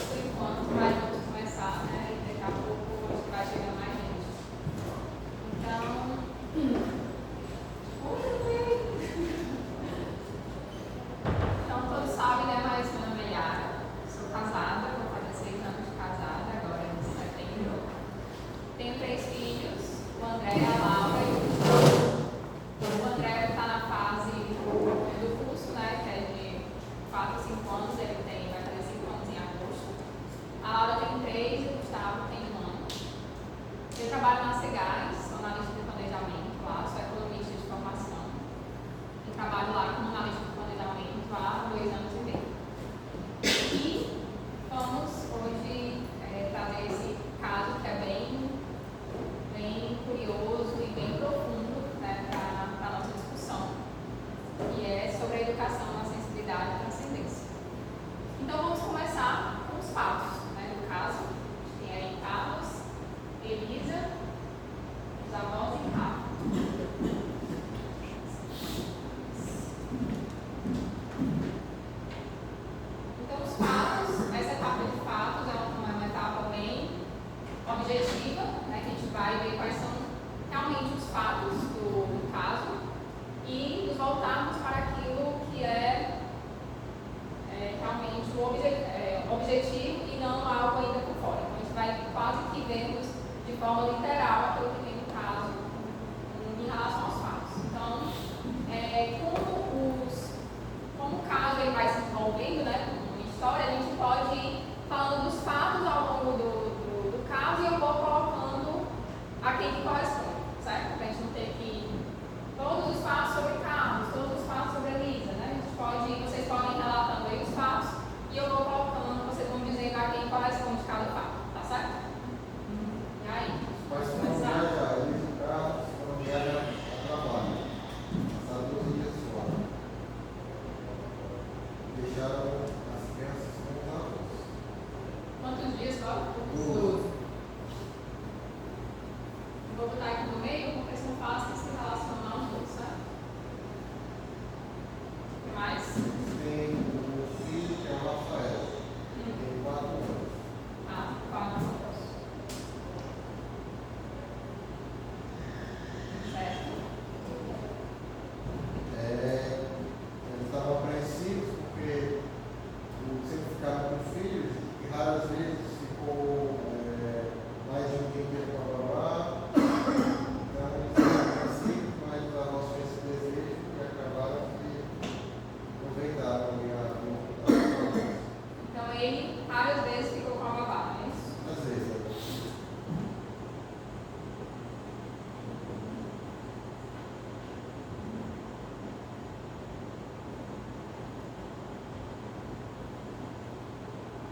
por enquanto, mas vamos começar, né? E daqui a pouco acho que vai chegar mais gente. Então, todos sabem, né? Mas meu nome é Yara, sou casada, vou fazer 6 anos de casada, agora em setembro. Tenho 3 filhos, o André, a Laura e o Gustavo. O André está na fase do curso, né? Que é de 4 a 5 anos, ele vai fazer 5 anos em agosto. A Laura tem 3 e o Gustavo tem 1 ano. Eu trabalho na Cegás, sou analista de planejamento lá, sou economista de formação. E trabalho lá como analista de planejamento há 2 anos e meio. E vamos hoje trazer esse caso que é bem curioso e bem profundo, né, para a nossa discussão, que é sobre a educação na sensibilidade e transcendência. Então vamos começar com os fatos, né, do caso. Tem aí Carlos, Elisa, os avós e Rafa. Então os fatos, essa etapa de fatos é uma etapa bem objetiva, né, que a gente vai ver quais são realmente os fatos do caso e nos voltarmos para aquilo que é realmente o objetivo e não algo ainda por fora. Então a gente vai quase que vermos de forma literal aquilo que tem no caso em relação aos fatos. Então, como o caso ele vai se desenvolvendo, né, uma história, a gente pode ir falando dos fatos ao longo do caso e eu vou colocando a quem que corresponde, certo? Para a gente não ter que todos os fatos sobre Carlos, todos os fatos sobre Elisa, né? Vocês podem ir relatando aí os fatos e eu vou colocando, vocês vão dizendo a quem corresponde cada fato, tá certo? E aí? Mas se não viajar, Elisa e Carlos, se não viajar a trabalho, passaram 12 dias fora. Deixaram as crianças com os avós. Quantos dias fora? 12. Vou botar aqui no meio, porque são fáceis se relacionar aos dois, certo? O que mais? Tem o filho que é o Rafael, tem 4 anos. Ah, 4 anos. Certo? Eles estavam apreensivos porque sempre ficaram com filhos e raras vezes ficou mais de um dia inteiro com a babá. Então eles estavam apreensivos, mas os avós tinham esse desejo e acabaram que aproveitaram ali a computação. Então ele várias vezes ficou com a babá, não é isso? Às vezes,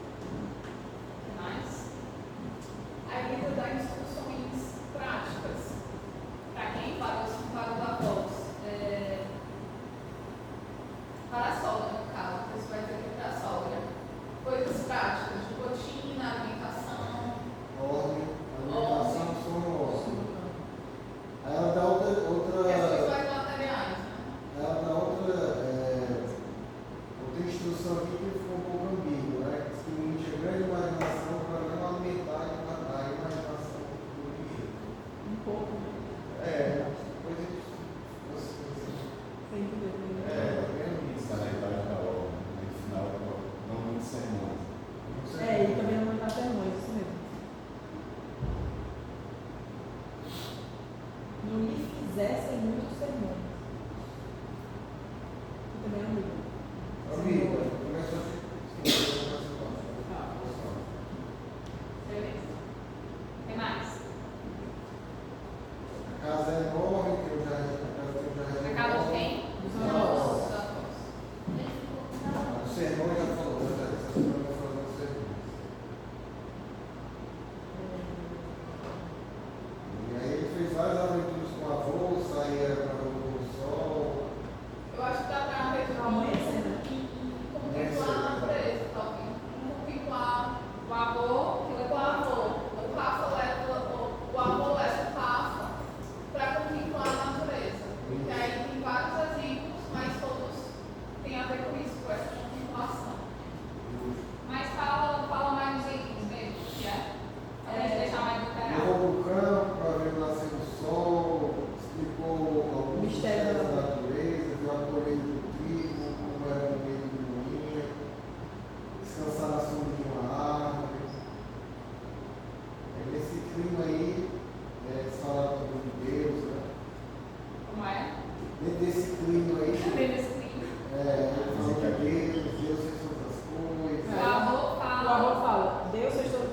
O que mais? Aí eu vou dar instruções práticas para quem? Para os avós. Para a sogra, no caso, isso vai ter que ir para a sogra. Coisas práticas de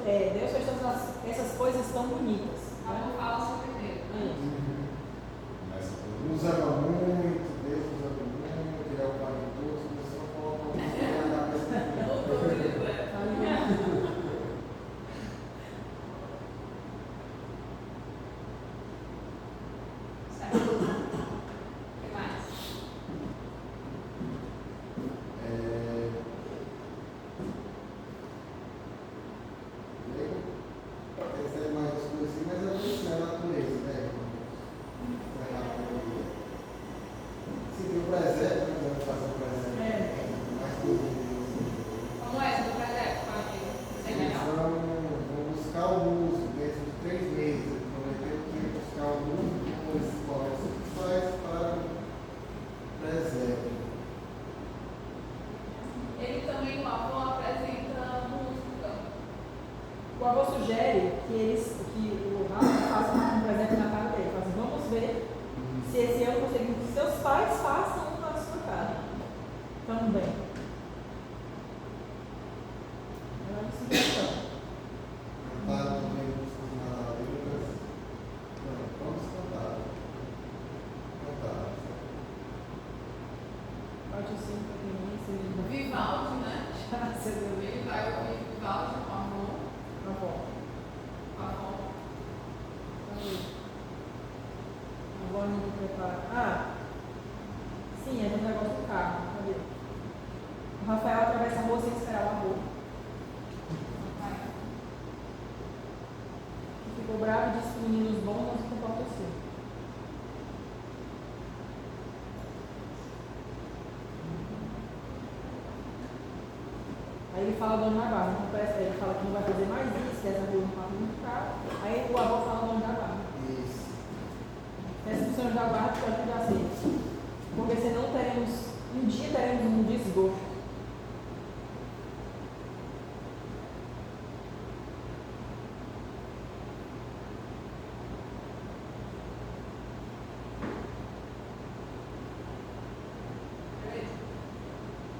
Deus fez todas essas coisas tão bonitas. Não fala sobre Deus. Nos ama muito, Deus nos ama muito, Ele é o Pai de todos, a pessoa coloca uma música na cabeça Certo. O que mais? Tem mais coisas assim, mas é a natureza, né? Se viu o presépio, não vamos fazer o presépio. Mais coisas. Como é essa do presépio? Pode ser Eles melhor? vão buscar o músico dentro de 3 meses. Ele prometeu que ia buscar o músico, depois começa o que faz para o presépio. Ele também, o avô, apresenta música. O avô sugere que o Rafa faça um presente na casa dele. Fala assim, vamos ver se esse ano conseguimos que seus pais façam um na sua casa. Também. É uma sugestão. Cantar também músicas maravilhosas. Não, vamos cantar. Cantar. Pode ser um pouquinho, Vivaldi, né? Você deu Ele vai ouvir Vivaldi com amor. Tá bom. Com amor. Agora não vou preparar. Sim, é do negócio do carro. Cadê? O Rafael atravessa a rua sem esperar o amor. Ficou bravo e disse que meninos bons não se comportam assim. Aí ele fala do dono da guarda, ele fala que não vai fazer mais isso, que essa rua não passa muito caro. Aí o avô fala do dono da guarda. Isso. Essa função da guarda pode ajudar assim. Porque senão um dia teremos um desgosto.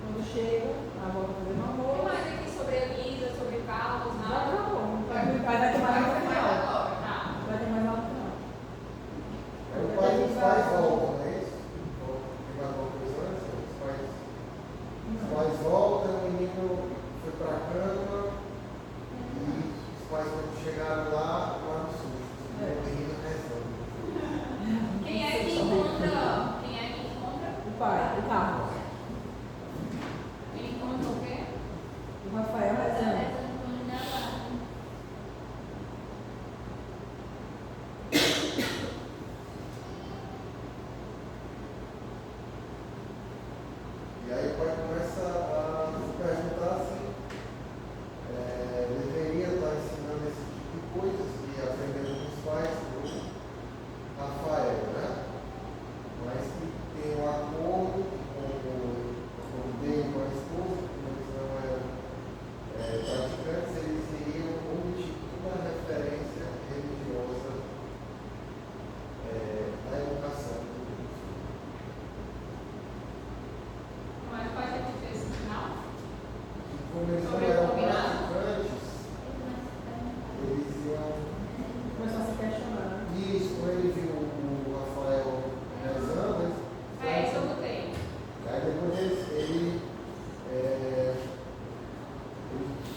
Quando chega, a avó vai fazer um O que amor. mais aqui sobre Elisa, sobre Carlos, Já nada? acabou. Vai ter mais lá no final. agora. Tá. Vai ter mais lá no final. Aí o pai dos pais voltam, não é isso? Tem mais alguma coisa antes? Os pais voltam, o menino foi para a cama e os pais quando chegaram lá no susto. O menino rezando. Quem é que encontra? Quem é que encontra? O pai, o Carlos. Quem encontra o quê? O Rafael rezando. E aí o pai começa a se perguntar assim, deveria estar ensinando esse tipo de coisas e aprendendo com os pais, com Rafael, né? Mas que tem um acordo com o dele, com a esposa, como eles não eram praticantes, eles iriam omitir toda a referência religiosa da educação. Mas pode repetir esse final? E como eles não Sobre o eram combinado? praticantes, eles iam. Começou a se questionar. Isso, quando ele viu o Rafael rezando, Isso eu botei. aí depois ele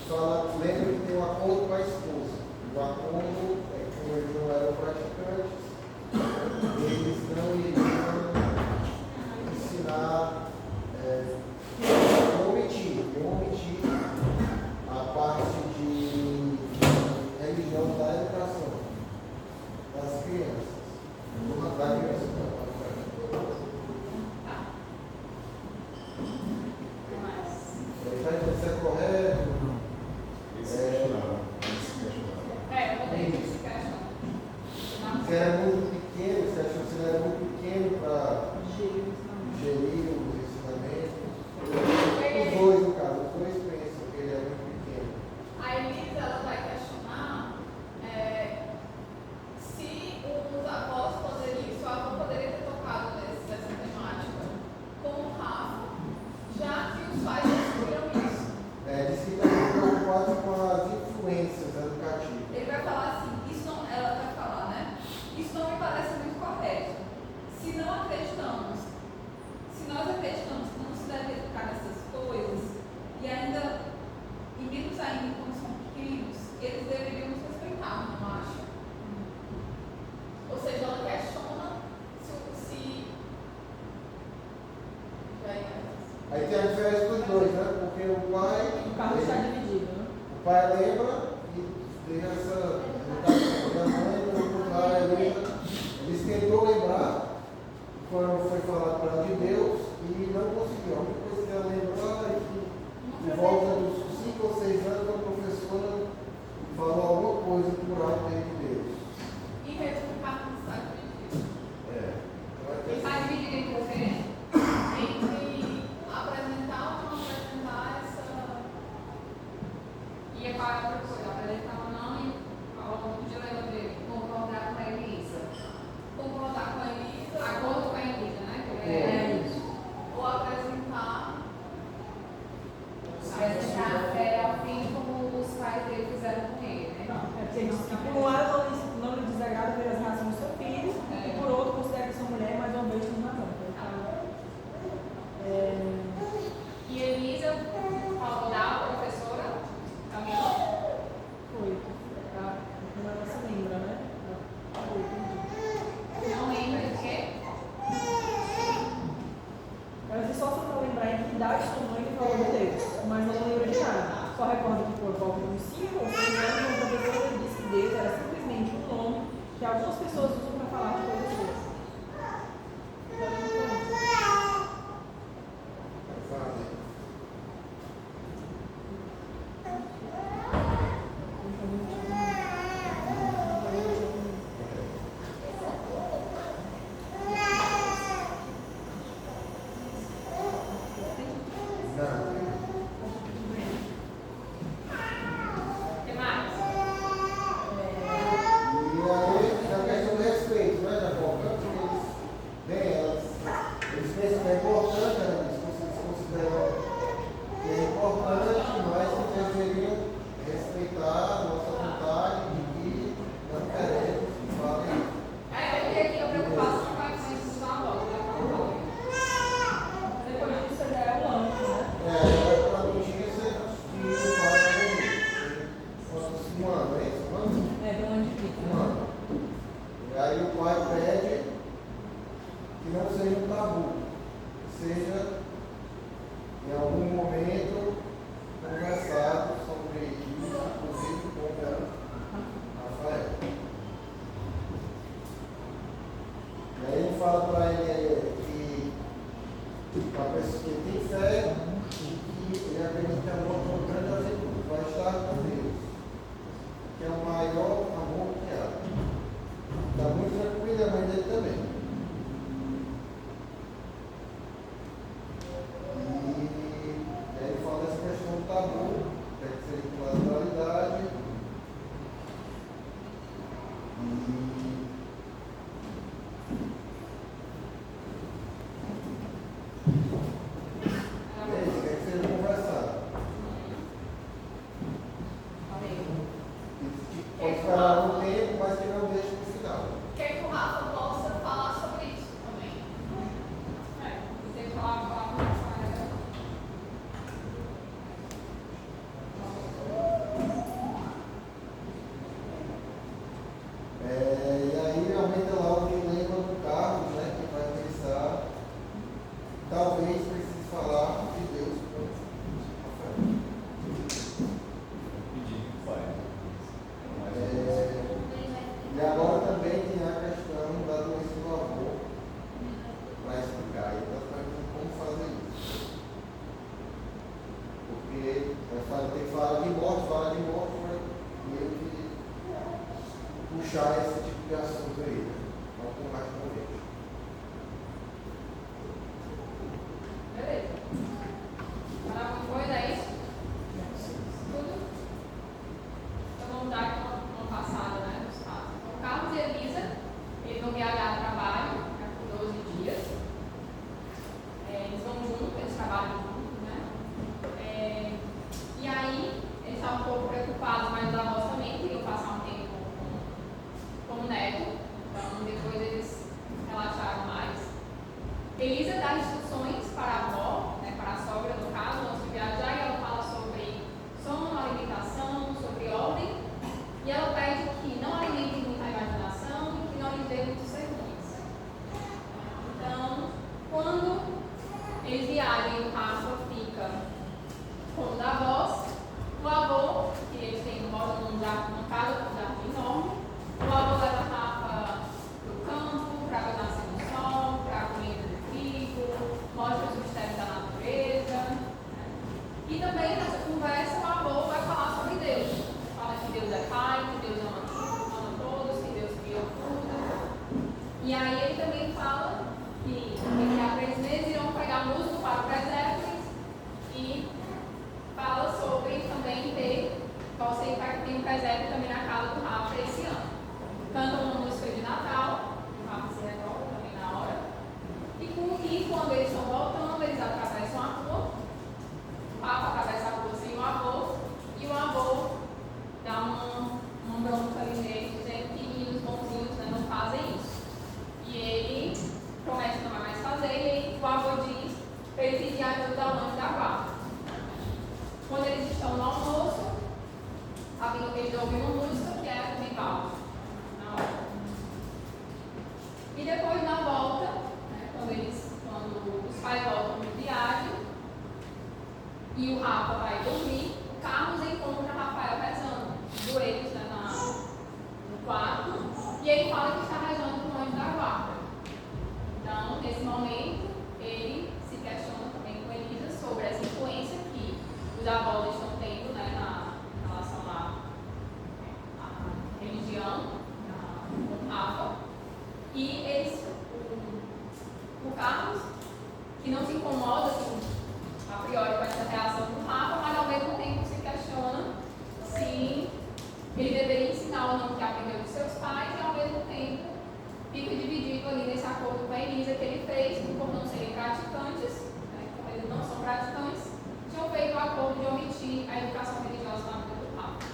fala, lembra que tem um acordo com a esposa. O acordo é que como eles não eram praticantes, eles não iriam ensinar, omitir a parte de religião da educação das crianças. Da criança, não. Tá. O que mais? Ele vai dizer se é correto. Esse questionava. Eu botei esse questão. Se era muito pequeno, você achou que ele era muito pequeno para O pai lembra e teve essa. Minha mãe, pelo contrário, ele tentou lembrar quando foi falado para ela de Deus e não conseguiu. A única coisa que ela lembrou é que, por volta dos 5 ou 6 anos, a professora falou alguma coisa por alto aí de Deus. E mesmo o carro não sabe disso. É. Ele está dividido entre o quê? Entre apresentar ou não apresentar essa. E a qual é a outra coisa? Apresentar ou não e qual o dilema dele? Concordar com a Elisa. Concordar com a Elisa. Acordo com a Elisa, né? Que É isso. ou apresentar a fé ao fim como os pais dele fizeram com ele, né? É porque ele diz que por um lado não lhe desagrada ver as reações do seu filho, e por outro considera que sua mulher é mais uma vez tem razão. E Elisa falou da professora também. Foi. Ela se lembra, né? Foi, entendi. Não lembra de quê? Ela disse só para lembrar em que idade sua mãe lhe falou de Deus, mas não lembra de nada. Só recorda que por volta de uns 5 ou 6 anos, uma professora disse que Deus era simplesmente um nome que algumas pessoas usam para falar de coisas boas. O que mais? E aí, na questão do respeito, né, Jacó? Eles pensam que é importante, né? Eles consideram que é importante, mas que deveriam respeitar a nossa vontade de que não queremos que falem. Porque aqui a preocupação vai ser isso na volta, né? Depois disso já é um ano, né? É a notícia que o pai um ano, é isso? Um ano? É, tem um ano de vida. Um ano. E aí o pai pede que não seja um tabu, que seja em algum momento conversado sobre isso, inclusive com o Rafael. E aí ele fala para ele que a pessoa que tem fé e que ele acredita que a morte é um grande aventura, vai estar com Deus, que é o maior amor que há. Está muito tranquilo, a mãe dele também. E aí ele fala dessa questão do tabu, que é que seria com naturalidade. E é isso, que seja conversado. Pode esperar um tempo, mas que não deixe no final. Quer que o Rafa possa falar sobre isso também? Você tem que falar com a Rafael. E aí aumenta lá o que lembra do carro, né? Que vai pensar. Talvez precise falar de Deus para o Rafael. Pedir que vai. E agora também tem a questão da doença do avô para explicar. Ele está perguntando como fazer isso. Porque tem que falar de morte, mas meio que puxar esse tipo de assunto aí, né? Vamos com mais corrente. Beleza. Para alguma coisa é isso? Tudo? Então vamos dar aqui uma passada, né? Nos casos. Então, o Carlos e Elisa, eles vão viajar a trabalho, né, por 12 dias. Eles vão juntos, eles trabalham juntos, né? E aí, eles estavam um pouco preocupados, mas os avós também queriam passar um tempo com o neto. Então, depois eles presépio também na casa do Rafa esse ano. Cantam uma música de Natal, o Rafa se recorda também na hora. E quando eles estão voltando, eles atravessam a rua. O Rafa atravessa a rua sem o avô, e o avô dá uma bronca ali nele, dizendo que meninos bonzinhos, né, não fazem isso. E ele promete que não vai mais fazer, e aí o avô diz para ele pedir ajuda ao anjo da guarda. Quando eles estão no almoço, eles ouvem uma música que é a do Vivaldi, na hora. E depois, na volta, né, quando os pais voltam de viagem e o Rafa vai dormir, o Carlos encontra Rafael rezando, joelhos, né, no quarto, e ele fala que está rezando com o anjo da guarda. Então, nesse momento, ele se questiona também com Elisa sobre essa influência que os avós estão tendo, né, na relação à religião, com Rafa. E o Carlos, que não se incomoda assim, a priori com essa reação do Rafa, mas ao mesmo tempo se questiona se ele deveria ensinar ou não o que aprendeu dos seus pais, e ao mesmo tempo fica dividido ali nesse acordo com a Elisa que ele fez, por não serem praticantes, né, como eles não são praticantes, tinham feito o acordo de omitir a educação religiosa na vida do Rafa.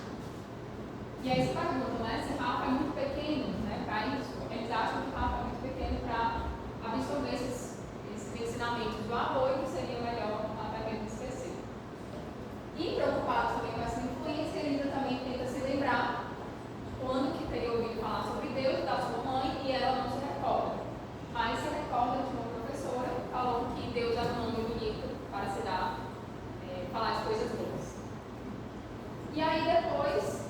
E aí se pergunta, né, se Rafa é muito pequeno, né, para isso, eles acham que Rafa é muito pequeno para absorver esses ensinamentos do avô e que seria melhor até mesmo esquecer. E preocupado também com essa influência, Elisa também tenta se lembrar quando que teria ouvido falar sobre Deus da sua mãe e ela não se recorda. Mas se recorda de uma professora que falou que Deus era um nome bonito para se dar, falar as coisas boas. E aí depois,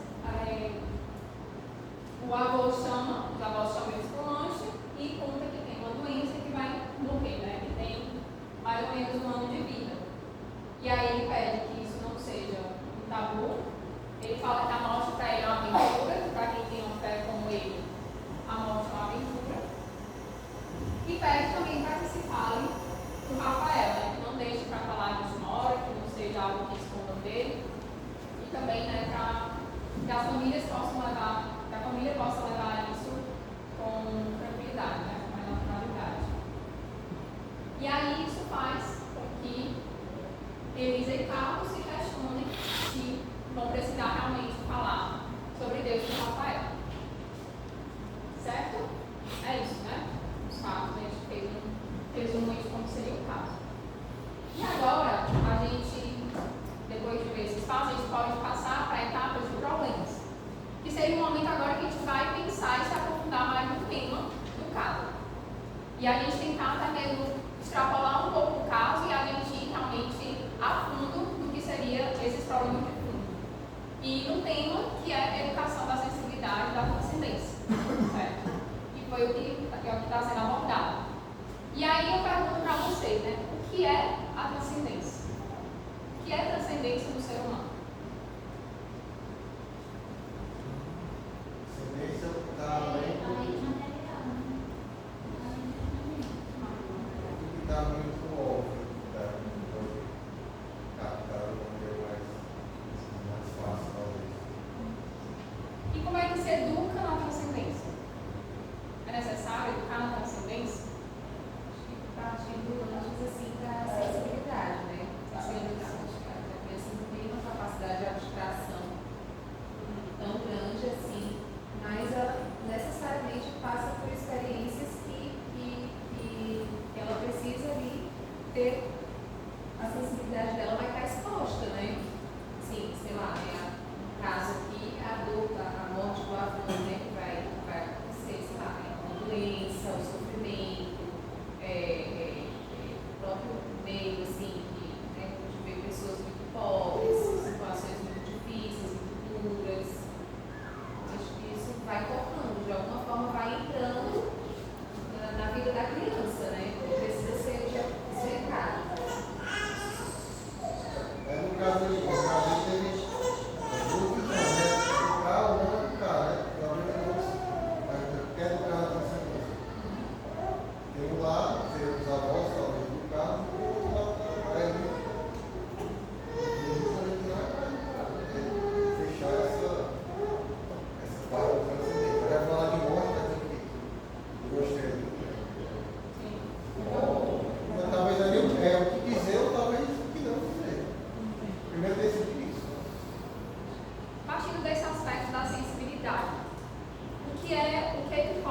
os avós chamam eles para o lanche e conta que tem uma doença que vai morrer, né? Que tem mais ou menos um ano de vida. E aí ele pede que isso não seja um tabu. Ele fala que a morte para ele é uma aventura, para quem tem uma fé como ele, a morte é uma aventura. E pede também para que se fale do Rafael, né? Que não deixe para falar de última hora, que não seja algo que escondam dele. E também, né, para que as famílias possam levar, que a família possa levar isso com tranquilidade, né, com mais naturalidade. E aí isso faz com que Elisa e Carlos se questionem se vão precisar realmente falar sobre Deus com Rafael. Certo? É isso, né? Os fatos, a gente fez um resumo de como seria o caso. E agora, a gente, depois de ver esses fatos, a gente pode passar para a etapa de problemas. Que seria um momento agora que a gente vai pensar e se aprofundar mais no tema do caso. E a gente tentar até mesmo extrapolar um pouco o caso e a gente ir realmente a fundo do que seria esses problemas de fundo. E no tema que é a educação da sensibilidade e da transcendência. Certo? Que foi o que está sendo abordado. E aí eu pergunto para vocês, né? O que é a transcendência? O que é a transcendência do ser humano? Transcendência está além do que está muito óbvio, tá? Pode captar de uma maneira mais fácil, talvez. E como é que se educa na transcendência? É necessário educar na transcendência? Partindo, nós diz assim, da sensibilidade, né? Sensibilidade. Esse tema está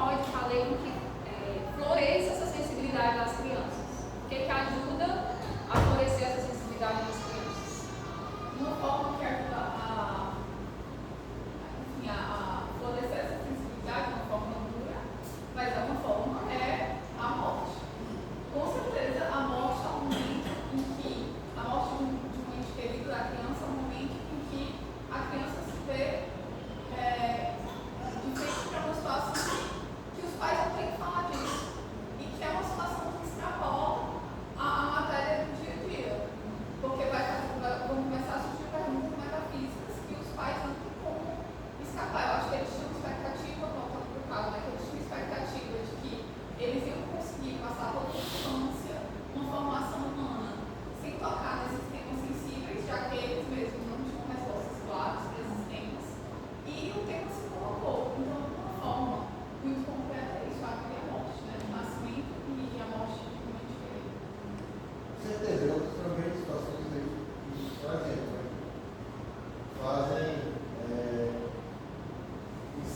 pode fazer com que floresça essa sensibilidade das crianças? O que ajuda a florescer essa sensibilidade das crianças? Uma forma que ajuda a florescer essa sensibilidade, uma forma dura, mas é uma forma, é a morte. Com certeza, a morte é um momento em que, a morte de um ente querido da criança é um momento em que a criança se vê de frente para uma situação que os pais não têm que falar disso, e que é uma situação que extrapola a matéria do dia a dia, porque vão começar a surgir perguntas metafísicas que os pais não têm como escapar. Eu acho que eles tinham expectativa, voltando para o caso, né, que eles tinham expectativa de que eles iam conseguir passar toda a infância, uma formação humana, sem tocar nesses temas sensíveis, já que eles mesmos não tinham respostas claras para esses temas, e o tema se colocou. Então, de uma forma muito concreta, isso é a morte, né? O nascimento e a morte de um ente querido. Com certeza, eu também situações aí que, por exemplo, fazem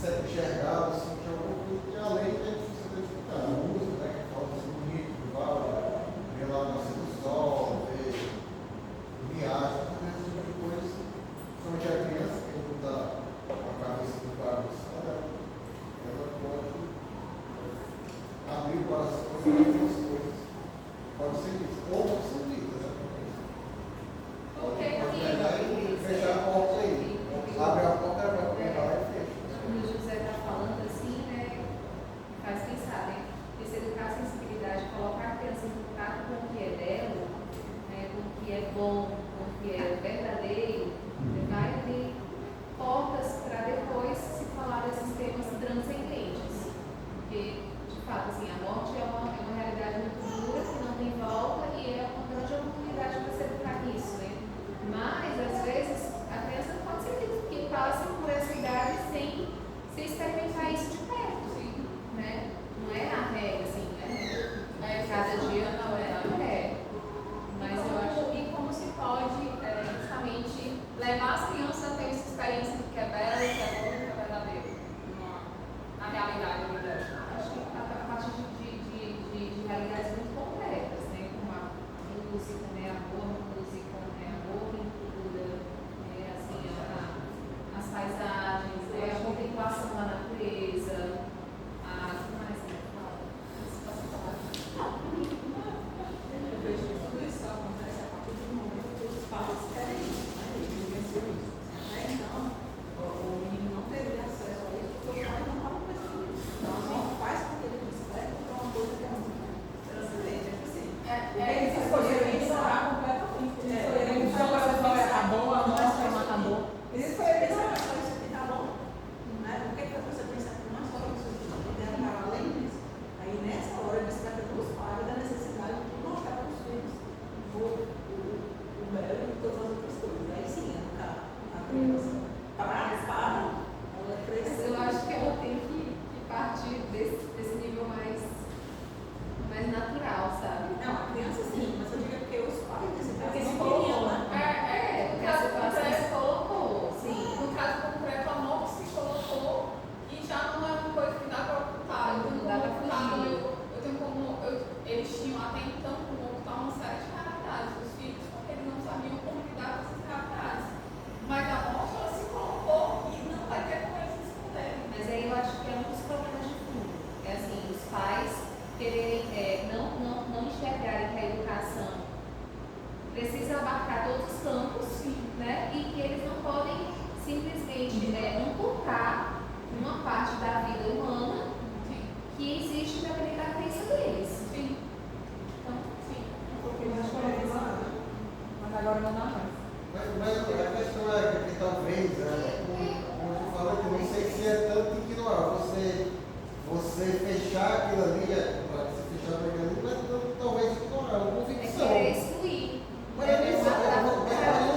enxergar assim, que é um pouco que além da difícil de explicar. A música, né, que fala assim, bonito, ver lá o nascer do sol, ver o riacho, esse tipo de coisa, somente a criança que não dá a cabeça do bagunçada, ela pode abrir o coração para algumas coisas. Pode ser isso, ou pode ser isso, né? Pode pegar e fechar a porta aí. Abre a porta, vai pegar lá e fecha. Quando o José está falando assim, né, faz pensar, né? Esse educar a sensibilidade, colocar a criança em contato com o que é belo, né, com o que é bom, com o que é verdadeiro, vai abrir portas para depois se falar desses temas transcendentes. Porque, de fato, assim, a morte é uma realidade muito dura, que não tem volta e é uma grande oportunidade para se educar nisso, né? Mas, às vezes, a criança não pode ser que passe por essa idade sem experimentar isso de perto, assim, né? Não é a regra, assim, né? Cada dia não é a regra. Mas eu acho que como se pode justamente levar as crianças a ter essa experiência do que é belo, que é bom, que é verdadeiro, na realidade, na verdade. Acho que a partir de realidades muito concretas, né? Como a música, né? A boa música, né? A boa pintura, né? Assim, as paisagens, né? A contemplação da natureza, o que mais que eu falo? Eu vejo que tudo isso acontece a partir do momento que os pais querem isso, né? Eles vivenciam isso. Até então, o menino não teve acesso a isso porque os pais não estavam pensando nisso. Então, a gente faz com que ele desperta para uma coisa que é muito transcendente, é assim. Eles escolheram ignorar completamente. Eles escolheram ignorar acabou, a nossa não acabou. Eles escolheram pensar, mas só isso aqui tá bom. Né? Por que você pensa que não é só isso aqui? Ele para além disso. Aí, nessa hora, desperta dos pais da necessidade de mostrar para os filhos o belo e todas as outras coisas. Aí sim, educar a criança para ela crescer. Eu acho que ela tem que partir desse nível mais natural, sabe? Não, a criança sim, mas eu digo porque os pais desse caso Porque não se queriam, colocou, né? porque a situação se colocou, sim. No caso concreto, a morte se colocou e já não é uma coisa que dá para ocultar. Não dá pra fugir. Eles tinham até então como ocultar uma série de realidades dos filhos, porque eles não sabiam como lidar com essas realidades. Mas a morte, ela se colocou e não vai ter como eles se esconderem. Mas aí eu acho que é um dos problemas de fundo. É assim, os pais quererem não enxergarem que a educação precisa abarcar todos os campos, né? E que eles não podem simplesmente amputar uma parte da vida humana que existe independente da crença deles. Sim. Então, Sim. Porque eles escolheram isso, mas agora não dá mais. Mas a questão é que talvez, como eu falei, eu não sei se é tanto ignorar. Você fechar aquilo ali, para você fechar aquilo ali, mas talvez ignorar, uma é convicção. querer excluir. Mas é isso, não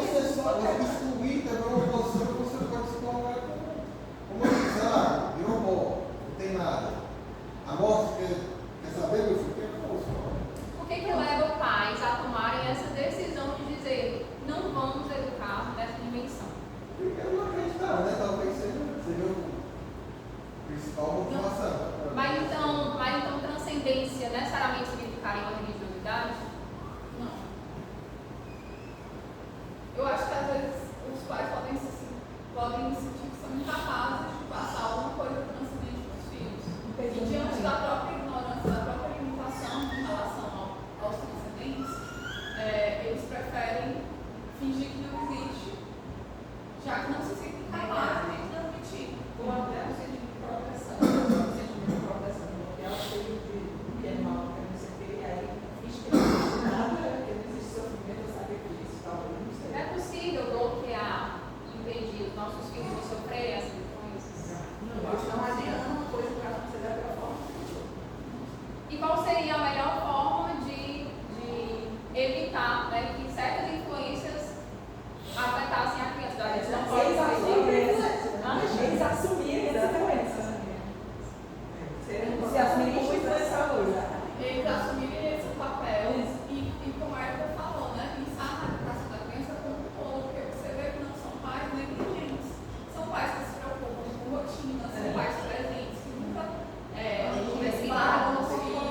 ser só excluir também uma posição que você pode se colocar como sei lá, virou bom, não tem nada. A morte quer saber, meu filho, que é Por que leva pais a tomarem essa decisão de dizer não vamos educar nessa dimensão? Porque eu não acredito já que não se sentem capazes de transmitir. Ou até um centro de proteção, um centro de proteção, porque ela cheio de que é mal, que não sei o que, e aí finge que não existe nada, que não existe sofrimento, sacrifício, tal, eu não sei. É possível bloquear, impedir os nossos filhos de sofrerem essas influências? Não, eles estão adiando uma coisa para não ser daquela forma. E qual seria a melhor forma de evitar, né, que certas influências afetassem a criança? Eles assumirem essa doença. Se assumirem como influenciadores. Eles assumirem esse papel e como a Erika falou, né, pensar na educação da criança como um todo, porque você vê que não são pais negligentes, são pais que se preocupam com rotina, são pais presentes, que nunca param os filhos.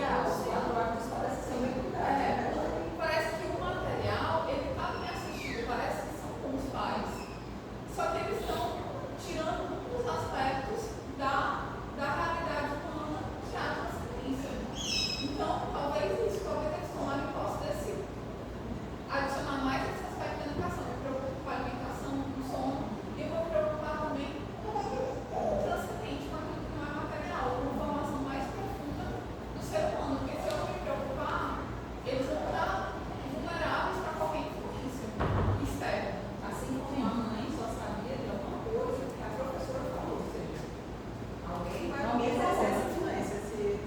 Parece que o material, ele está bem assistido, parece que são com os pais. Só que eles estão tirando muitos aspectos da realidade humana que há na transcendência. Então, talvez eles tomarem posse desse, adicionar mais esse aspecto da educação. Eu me preocupo com a alimentação, com o sono, e eu vou me preocupar também com o transcendente, com aquilo que não é material, com a formação mais profunda do ser humano. Porque se eu não me preocupar, eles vão estar vulneráveis para qualquer influência externa. Assim como a mãe só sabia de alguma coisa que a professora falou, ou seja, alguém vai exercer essa influência, se eles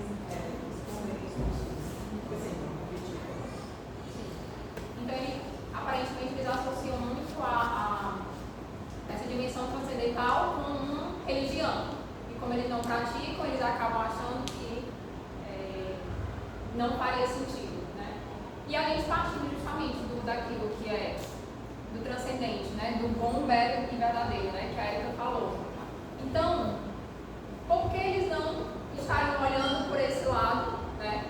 responder isso, assim, objetivo. Então, aparentemente, eles associam muito essa dimensão transcendental com religião. E como eles não praticam, eles acabam achando que não faria sentido, né? E a gente partindo justamente daquilo que é do transcendente, né? Do bom, belo e verdadeiro, né? Que a Erika falou. Então, por que eles não estariam olhando por esse lado, né?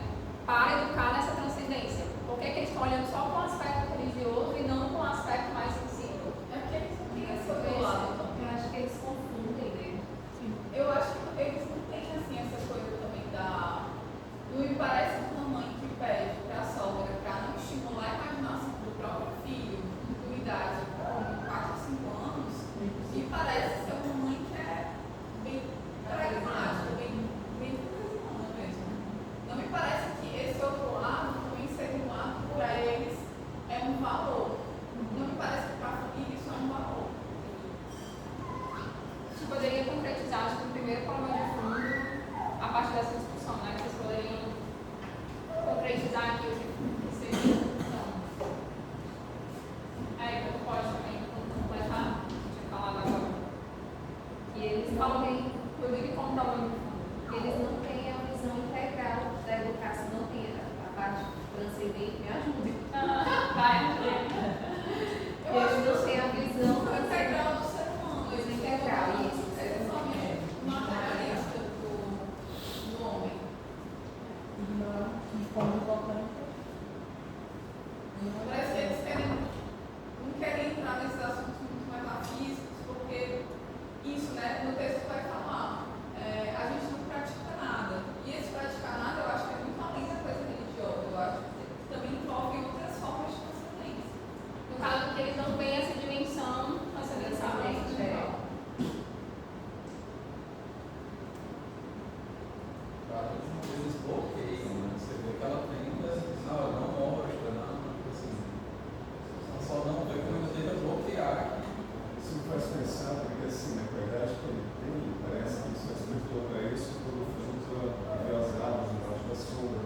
Para educar nessa transcendência? Por que eles estão olhando só com o aspecto religioso e não com o aspecto mais sensível? É porque eles não têm esse outro lado. Eu acho que eles confundem, né? Eu acho que eles não têm assim essa coisa também não me parece que uma mãe que pede para a sogra para não estimular a imaginação do próprio filho com idade de 4 ou 5 anos, me parece ser uma mãe que é bem pragmática, bem humana mesmo. Não me parece que esse outro lado também seria um lado que para eles é um valor. Não me parece que para a família isso é um valor. A gente poderia concretizar, acho que o primeiro problema de fundo, a partir dessa discussão, né? Vocês poderiam concretizar aqui o que seria a discussão. Aí, tu pode também completar? Tinha falado agora. E eles Você falou bem, inclusive, como problema de fundo. Eles não têm a visão integral da educação, não tem a parte transcendente, me ajude. Vai, Eu acho que não tem a visão integral do ser humano, Visão integral, isso. É somente materialista do homem. Parece que eles não querem entrar nesses assuntos muito metafísicos, porque isso, né, no texto vai falar, a gente não pratica nada. E esse praticar nada, eu acho que é muito além da coisa religiosa. Eu acho que também envolve outras formas de transcendência. No caso que eles não veem essa dimensão transcendental. Eles bloqueiam, né? Você vê que ela tenta, não mostra, assim. Ela só não vê como ela tenta bloquear. Isso me faz pensar, porque assim, a verdade que ele tem, parece que isso despertou para isso por fruto aviosado, debaixo da sombra.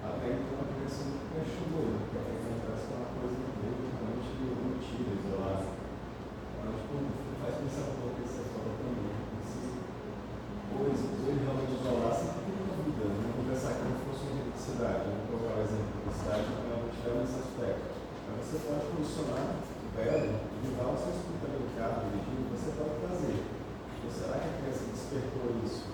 Até então a criança nunca questionou, né? Porque a criança parece que é uma coisa realmente mentira, isolada. Mas, faz pensar um pouco que você falou também. Coisas, ele realmente isolar sempre tem uma vida, né? Vamos pensar que não fosse uma universidade, vamos colocar o exemplo da universidade, que realmente leva nesse aspecto. Mas você pode condicionar o belo, levar o seu espírito alimentado, dirigindo, você pode fazer. Então, será que a criança despertou isso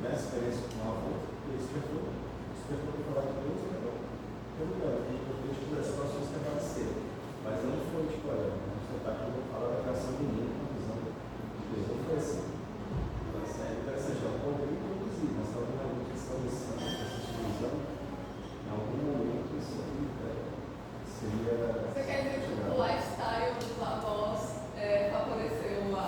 nessa experiência com o avô? Ele despertou para falar de Deus, né? Pelo belo, a gente pode ter as situações que apareceram. Mas não foi tipo, olha, você está aqui, eu vou falar da criação do mundo, uma visão de Deus, não foi assim. Então, isso é interessante, ela poderia introduzir, mas talvez realmente essa lição, essa exclusão, em algum momento isso aqui seria. Você quer dizer que o lifestyle dos avós favoreceu a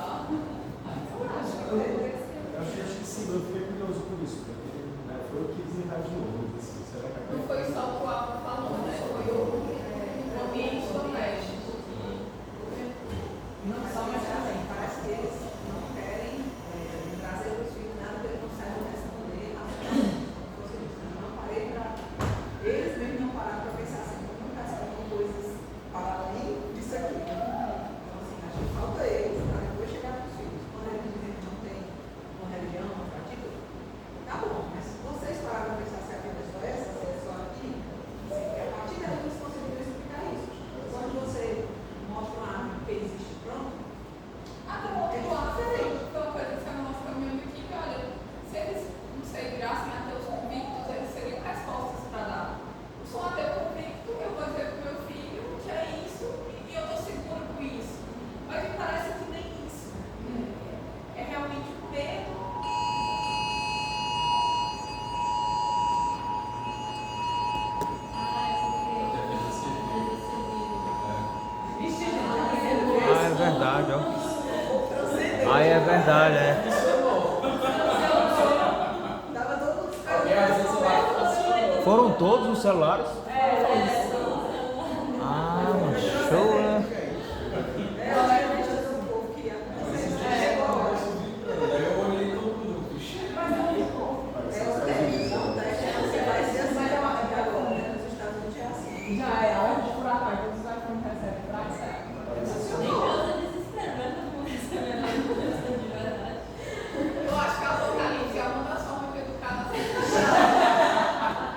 Aí é verdade, é. Funcionou. Tava todo mundo Alguém às vezes lá funcionou. Foram todos os celulares? Ah, show, né? Antigamente todo o povo queria Esses acontecer. dias eu tava vibrando. Aí eu olhei todo mundo. Vixe. Não, você vai ser assim, mas agora, né? Nos Estados Unidos é assim. Já é a hora de furar a todos os iPhones recebem pra certo. Eu acho que a Apocalipse é uma das formas de educar na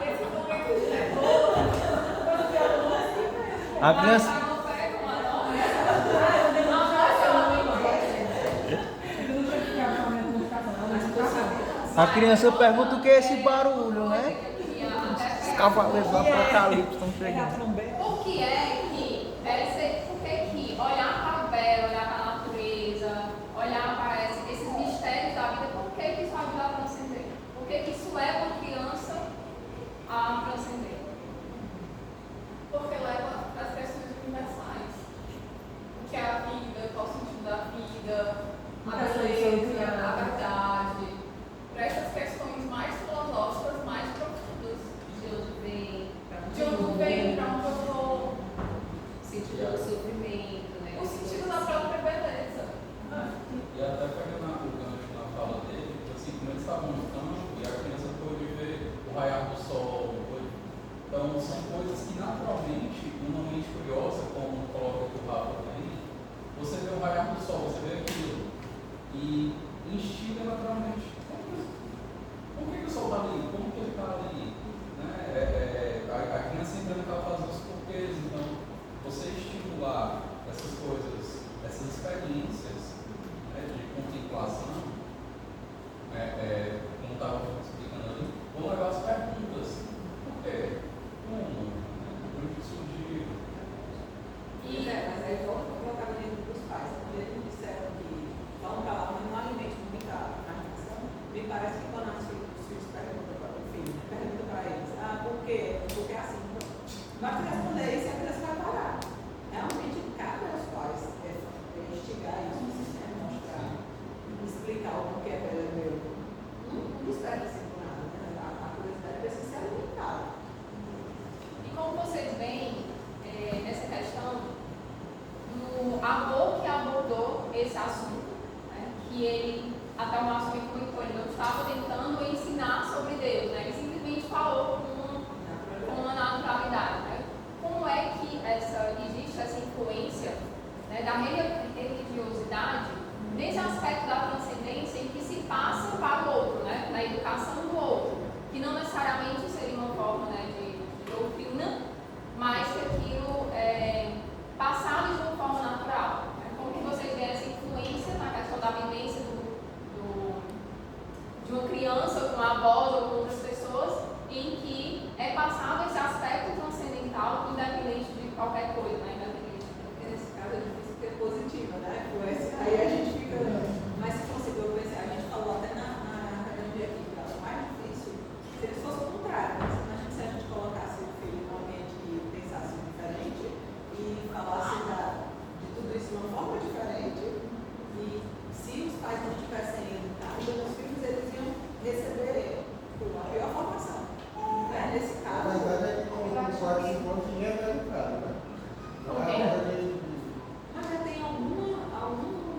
esse momento de nervoso. A criança, a criança pergunta o que é esse barulho, né? Os cavaleiros do Apocalipse estão chegando. Por que é que olhar para o belo, olhar para a natureza, olhar para esses mistérios da vida, por que isso ajuda a transcender? Por que isso leva uma criança a transcender? Porque leva às questões universais. O que é a vida, qual o sentido da vida, a beleza, a verdade. Para essas questões mais filosóficas, mais profundas. De onde vem, De onde eu venho, para onde eu vou. o sentido do sofrimento, né? O sentido da própria beleza. E até pegando o gancho na fala dele, assim, como eles estavam no campo e a criança pôde ver o raiar do sol. Então, são coisas que naturalmente, numa mente curiosa, como coloca aqui o Rafa também, você vê o raiar do sol, você vê aquilo e instiga naturalmente. Como que o sol está ali? Como que ele está ali? Né? A criança entende que ela faz os porquês, então você estimular essas coisas, essas experiências, né, de contemplação, como estava explicando ali, vão levar as perguntas. Por quê? Como? Onde surgiu? Mas aí volta para colocar dentro dos pais. Quando eles disseram que vão para lá, mas não alimente muita imaginação, me parece que quando os filhos perguntam para o filho, pergunta para eles, por quê? Porque é assim. Nós vamos responder isso e a criança vai parar. Realmente cabe aos pais instigar isso no sistema, mostrar, explicar o porquê é meu. Não espera assim por nada, né? A curiosidade precisa ser alimentada. E como vocês veem essa questão do avô que abordou esse assunto, né, que ele, até o Márcio me comentou, ele não estava tentando ensinar sobre Deus, né, ele simplesmente falou com uma naturalidade. Né? Como é que existe essa influência, né, da religiosidade nesse aspecto da transcendência em que se passa para o outro, né, na educação do outro, que não necessariamente seria uma forma, né, de doutrina, mas que aquilo é passado de uma forma natural. Né? Como que vocês veem essa influência na questão da vivência de uma criança com avós ou com outras pessoas, em que é passado esse aspecto transcendental, independente de qualquer coisa, né? Nesse caso é difícil ter positiva, né? Aí a gente fica. Mas se fosse eu pensar, a gente falou até na academia aqui, que era mais difícil se eles fossem o contrário. Mas imagina se a gente colocasse o filho num ambiente que pensasse diferente e falasse de tudo isso de uma forma diferente. E se os pais não tivessem educado, os filhos eles iam receber a pior formação. Né? Nesse A caso. verdade é que com 4, 5 anos ninguém é educado, né? Não é hora de. Mas já tem alguma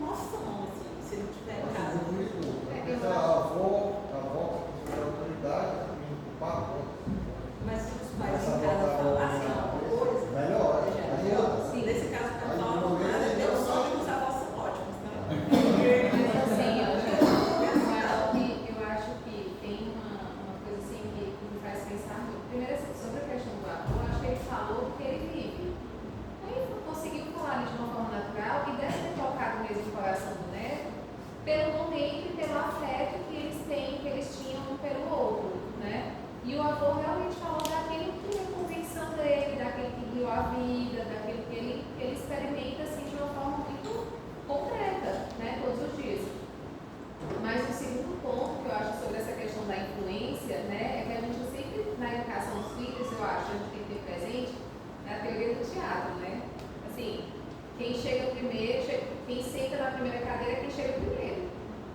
noção, assim, se ele estiver em casa. Porque a avó que tem autoridade, o papo. Mas se os pais em casa falassem alguma coisa, Melhor, já ajuda. sim, nesse caso não falam nada, deu sorte que os avós são ótimos, né? Mas assim, eu acho que tem uma coisa assim que me faz pensar muito. Primeiro, assim, sobre a questão do avô, eu acho que ele falou do que ele vive. Aí conseguiu falar de uma forma natural e deve ter tocado mesmo o coração do neto pelo momento e pelo afeto que eles têm, que eles tinham um pelo outro, né? E o avô realmente falou daquilo que ia conversando ele, daquele que guiou a vida, daquilo que ele experimenta assim de uma forma muito concreta, né? Todos os dias. Mas o segundo ponto que eu acho sobre essa questão da influência, né, é que a gente sempre, na educação dos filhos, eu acho, a gente tem que ter presente a teoria do teatro, né? Assim, quem chega primeiro, quem senta na primeira cadeira é quem chega primeiro.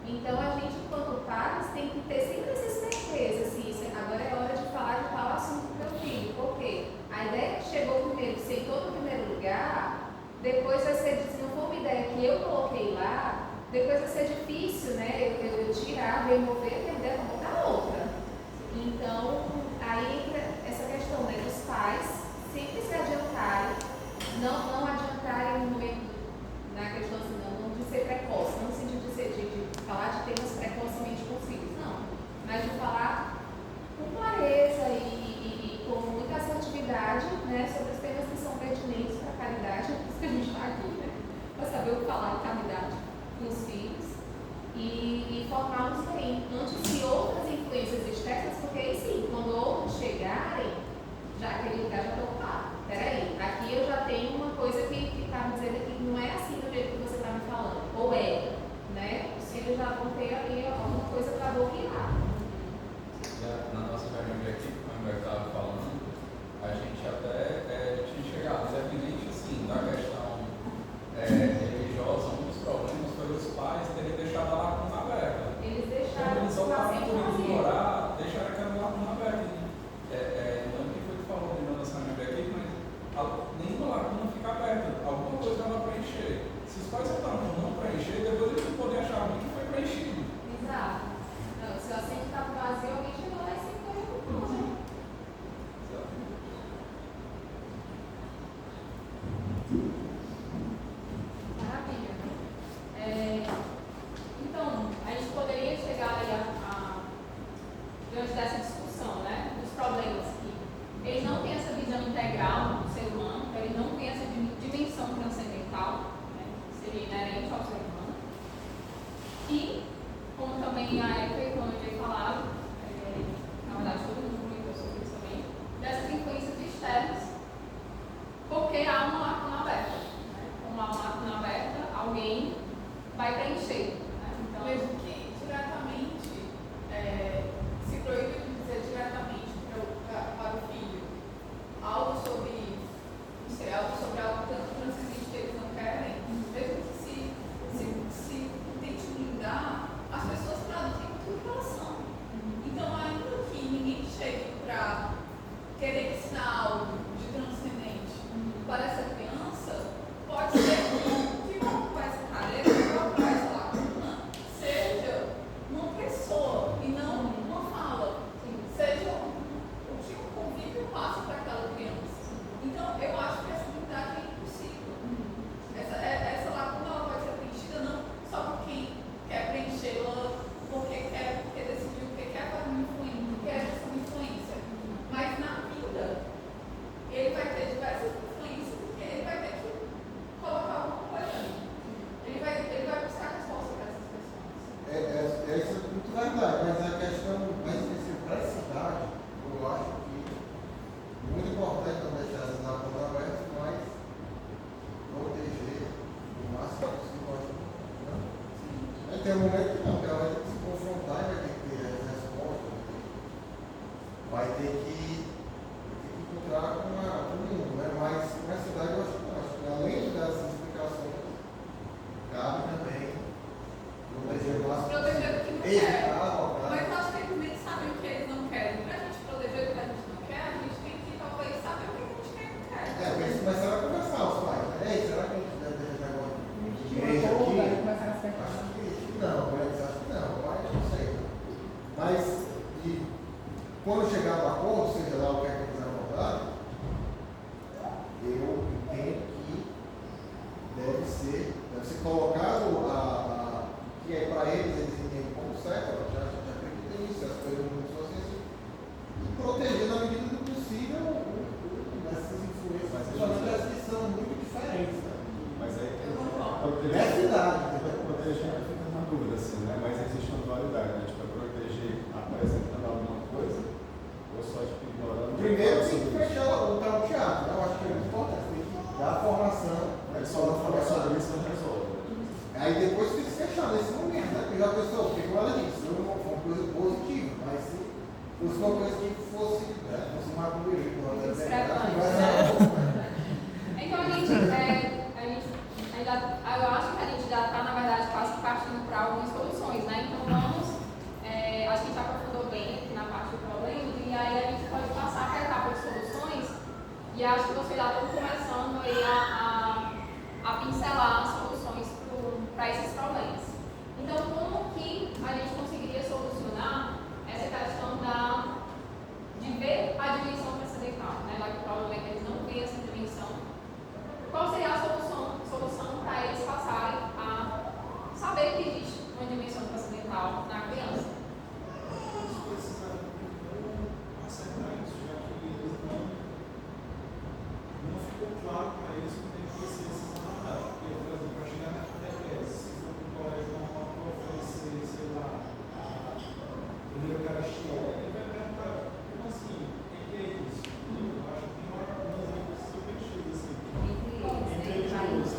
Então, a gente, enquanto pais, tem que ter sempre essa certeza, assim, agora é hora de falar de tal assunto com meu filho, porque a ideia que chegou primeiro, sentou no primeiro lugar, depois vai ser, se não for uma ideia que eu coloquei lá, depois vai ser difícil, né, eu tirar, remover a ideia para botar outra. Então, aí entra essa questão, né, dos pais sempre se adiantarem, não adiantarem no momento, na questão assim, não de ser precoce, não no sentido de falar de temas precocemente com os filhos, não, mas de falar com clareza e com muita assertividade, né, sobre os temas que são pertinentes para a caridade, é por isso que a gente está aqui, né, para saber o que falar de caridade com os filhos e formá-los bem, antes de outras influências externas, porque aí sim, quando outros chegarem, já aquele lugar já está ocupado. Peraí, aqui eu já tenho uma coisa que está me dizendo que não é assim do jeito que você está me falando, ou é, né? Os filhos já vão ter ali alguma coisa para bloquear. Na nossa reunião de equipe, como o Humberto estava falando, a gente até tinha chegado, independente assim, da questão religiosa, um dos problemas foi os pais terem deixado a lacuna aberta. Eles Quando deixaram eles optaram por fazer. ignorar, deixaram aquela lacuna aberta. Então, o que foi que falou na nossa reunião de equipe, mas nenhuma lacuna fica aberta, alguma coisa ela vai preencher. Se os pais optaram por não preencher, depois eles vão poder achar alguém que foi preenchido. Exato. Não, se o assento estava vazio, alguém chegou lá e sentou e ocupou, né? Maravilha. Então, a gente poderia chegar aí diante dessa discussão, né? Dos problemas que eles não têm essa visão integral do ser humano, eles não têm essa dimensão transcendental, né? Que seria inerente ao ser humano. E, como também a Érica e o Ronald falaram, na verdade todo mundo comentou sobre isso também, dessas influências externas, porque há uma lacuna aberta. Né? Como há uma lacuna aberta, alguém vai preencher. Né? Então, Mesmo que diretamente, se proíbe de dizer diretamente para o filho algo sobre, não sei, algo sobre algo tanto transcendente que eles não querem, mesmo que se tente blindar, as pessoas traduzem tudo que elas são. Então, ainda que ninguém chegue para querer ensinar algo de transcendente para essa criança, pode ser que vai ocupar essa tarefa, que vai ocupar essa lacuna, seja uma pessoa e não uma fala, seja o que um convívio passa para aquela criança. Então, eu acho que essa blindagem é impossível. Essa lacuna ela pode ser preenchida não só por quem quer preenchê-la, porque decidiu que quer fazer uma influência, que quer essa influência, mas na vida ele vai ter diversas influências porque ele vai ter que colocar alguma coisa ali. Ele vai buscar resposta para essas questões. Isso é muito verdade, mas a questão mais específica para a cidade, eu acho que é muito importante não deixar essas lacunas abertas, mas proteger o máximo possível. Né? Aí tem um momento que não, que ela vai ter que se confrontar e vai ter que ter as respostas, vai ter que encontrar com o mundo, né? Mas na cidade eu acho que além dessas explicações, cabe também proteger o máximo Proteger o que não possível. quer. Evitar, Mas nós temos que saber o que eles não querem. Para a gente proteger o que a gente não quer, a gente tem que talvez saber o que a gente quer e não quer. porque eles começaram a conversar, os pais. Ei, será que a gente deve ter esse negócio de igreja Ou vai aqui? começar a acertar. Acho que não, eles acham que não, pai, não sei. Mas, quando chegar no acordo, seja lá o que é que eles acordarem, eu entendo que deve ser colocado que é para eles entendem como certo, já acredita nisso, as coisas não são assim, e proteger na medida do possível dessas influências, principalmente as que são muito diferentes. Né? Mas aí Eu concordo. Nessa idade, proteger fica na dúvida, assim, né? Mas existe uma dualidade, né? Tipo, é proteger apresentando alguma coisa ou só tipo, ignorando. primeiro tem que fechar o tal teatro, né? Eu acho que é muito importante, tem que dar a formação. Só não falar sobre isso não resolve. Aí depois tem que se fechar nesse momento, né? Porque já pensou, o que ela disse? Foi uma coisa positiva, mas se fosse uma coisa que fosse uma coisa, então a gente ainda, eu acho que a gente já está, na verdade, quase partindo para algumas soluções, né? E acho que vocês já estão começando aí a pincelar soluções para esses problemas. Então, como que a gente conseguiria solucionar essa questão de ver a dimensão transcendental, né? Já que o problema é que eles não veem essa dimensão. Qual seria a solução para eles passarem a saber que existe uma dimensão transcendental na criança? Eles precisam acertar isso, já que eles não ficou claro para eles que tem que ser esses amarrados. Porque, por exemplo, para chegar na catequese, se for para o colégio normal para oferecer, sei lá, a primeira Eucaristia, ele vai perguntar, como assim? O que é isso? Eu acho que tem um exemplo super X assim. Entre eles dois,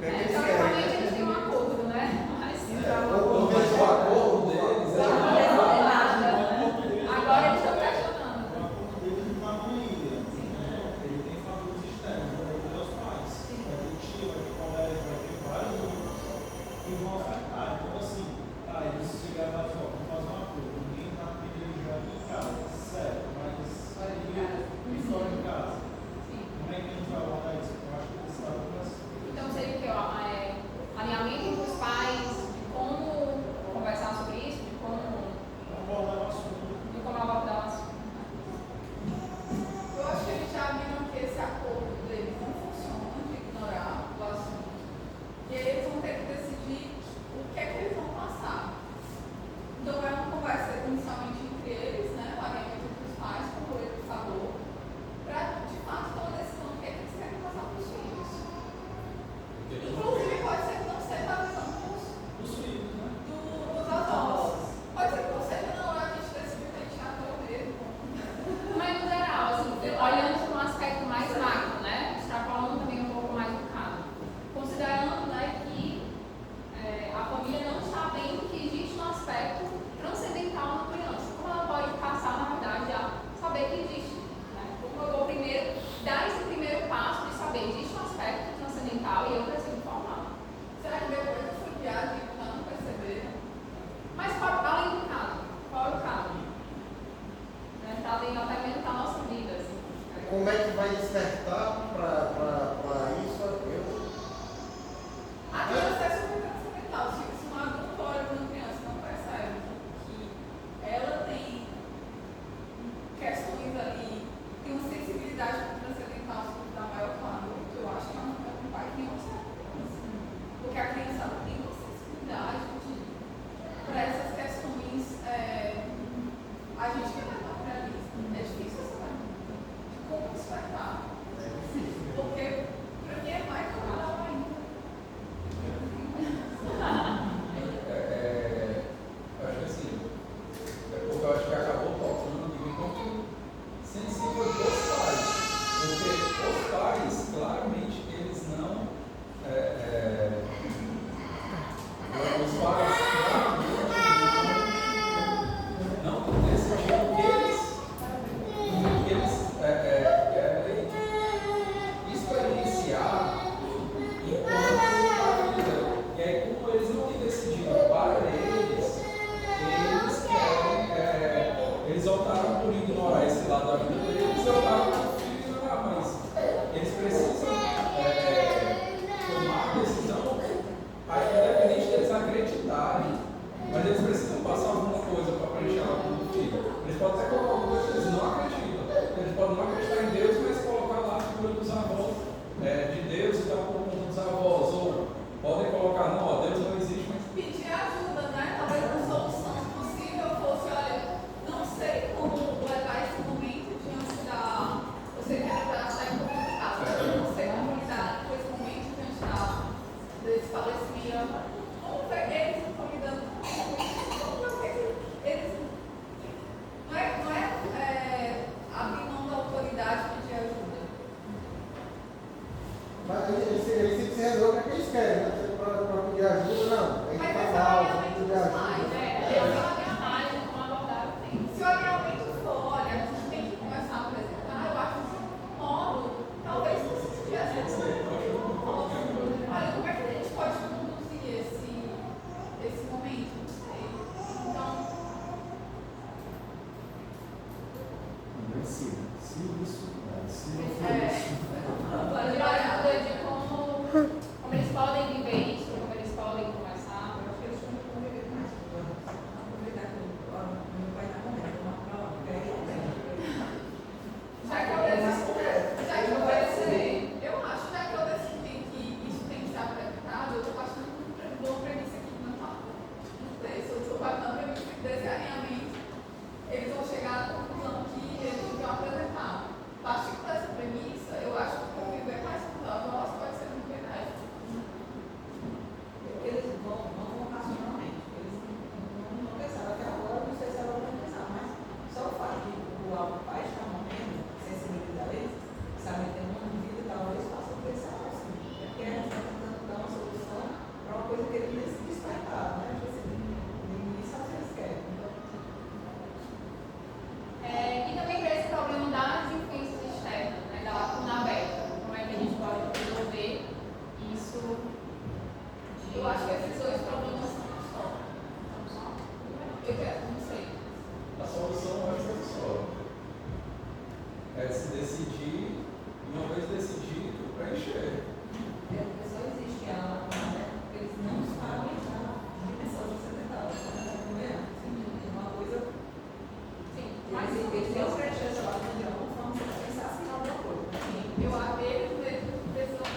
Então, realmente eles têm um acordo, né? Mas Ou vejo o acordo deles, agora eles estão questionando. O acordo dele não vai ainda. Ele tem fatores externos, vai ter os pais, vai ter tio, vai ter colégio, vai ter vários outros que vão afetar. Então, assim, eles chegaram lá e falaram, vamos fazer um acordo. Ninguém está pedindo já aqui em casa, certo, mas e fora de casa. Como é que a gente vai abordar isso? Eu acho que eles sabem para si. Então seria o que? Alinhamento entre os pais, de como conversar sobre isso, de como Abordar o assunto. abordar o assunto. Eu acho que eles já viram que esse acordo deles não funciona, de ignorar o assunto. E aí eles vão ter que decidir o que é que eles vão passar. Então é uma conversa inicialmente entre eles, né? O alinhamento entre os pais, como ele falou, para de fato tomar a decisão do que é que eles querem passar para os filhos. Inclusive pode ser que não seja a visão Os filhos, né? dos avós. Pode ser que não seja, não, a gente decidiu que a gente atua mesmo. Mas no geral, assim, olhando para um aspecto mais macro, né? Extrapolando também um pouco mais do caso. Considerando, né, que a família não está vendo que existe um aspecto transcendental na criança. Como ela pode passar, na verdade, a saber que existe? Né? Como eu vou primeiro dar esse primeiro passo de saber existe um aspecto transcendental e eu preciso informar. Será que depois dessa viagem eles já não perceberam? Mas além do caso, qual é o caso? Né? Está dentro até mesmo da nossa vida. Assim. como é que vai despertar para isso? A criança é super transcendental. Se um adulto olha para uma criança e não percebe que ela tem questões ali, tem uma sensibilidade transcendental da maior que um adulto, eu acho que é um pai que não observa a criança. Porque a criança ela tem uma sensibilidade para essas questões. A gente que é mais materialista, é difícil saber de como despertar. É difícil. Porque para mim é mais natural ainda. Acho que assim, porque eu acho que acabou tocando em ponto sensível dos pais. Porque os pais, claramente, eles não. Os pais, claramente, não decidiram que eles querem experienciar enquanto a vida. E aí, como eles não têm decidido para eles querem, eles optaram por ignorar esse lado da vida deles, eles optaram por ignorar, mas eles precisam tomar a decisão, independente deles acreditarem, mas eles precisam passar alguma coisa para preencher a lacuna do filho. Eles podem até colocar alguma coisa que eles não acreditam. Eles podem não acreditar em Deus, mas colocar lá a figura dos avós, de Deus e tal, por conta dos avós. Ou podem colocar, não, ó, Deus não existe, mas Pedir ajuda, né? Talvez uma solução possível fosse, olha, não sei como levar esse momento diante da. Eu sei que era para estar em complicado, mas eu não sei como lidar com esse momento diante desse falecimento. Como eles estão lidando com isso? Como eles. Não é abrir mão da autoridade e pedir ajuda. Mas eles têm que se resolver o que eles querem, né? Para pedir ajuda, não. Tem que Mas esse é o falar, alinhamento pedir dos ajuda. pais, né? Como abordar o tempo. Se o alinhamento for, olha, a gente tem que começar a apresentar, eu acho que um modo, talvez você tivesse olha, como é que a gente pode conduzir esse momento? Não sei. Então, Eu acho que esses dois problemas são só. Eu quero, não sei. A solução é uma só. É se decidir, e uma vez decidido, preencher. Só existe a eles não sabem a dimensão transcendental. É uma coisa. Sim, Mas eles têm os créditos lá de alguma forma você pensar assim em alguma coisa. eu acho que eles precisam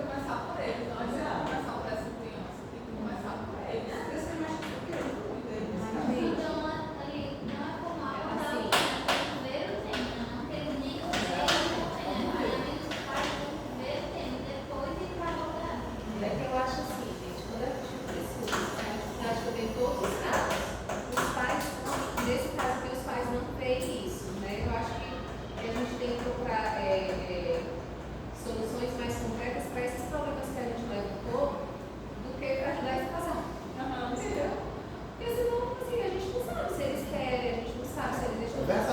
começar por eles, não adianta começar por essa criança, tem que começar por eles. Esse é mais porque eu não entendo. Então, ali, não é como a outra, Assim. o primeiro tema, não teve nem o segundo tema. Aí, amigos, faz o primeiro tema, depois e vai voltar. É que eu acho assim, gente, quando a gente precisa, eu acho que eu tenho todos os casos. Os pais, nesse caso aqui, os pais não veem isso, né? Eu acho que a gente tem que procurar soluções mais concretas para esses problemas que a gente levantou do que para ajudar esse casal. Entendeu? Porque senão, assim, a gente não sabe se eles querem, a gente não sabe se eles estão dispostos, a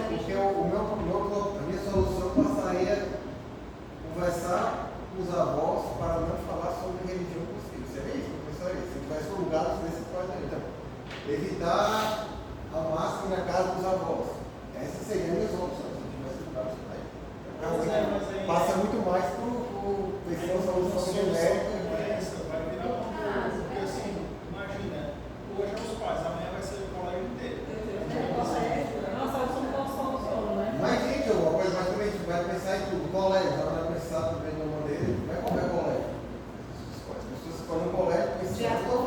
gente Porque a minha solução passaria a conversar com os avós para não falar sobre religião com os filhos. Seria isso, professor? Se tivesse lugares nesse quadro. Então, evitar ao máximo na casa dos avós. Essas seriam as minhas opções, se tivesse lugares por aí. Passa muito mais por pessoa solução genérica. Vai virar uma coisa, porque assim, imagina, hoje é os pais, amanhã vai ser o colégio inteiro. Nossa, a solução funciona, né? Mas, gente, uma coisa mais também, a gente vai pensar em tudo. Colégio, ela vai pensar também de uma maneira, vai qualquer colégio. As pessoas escolhem um colégio porque se Já não vão.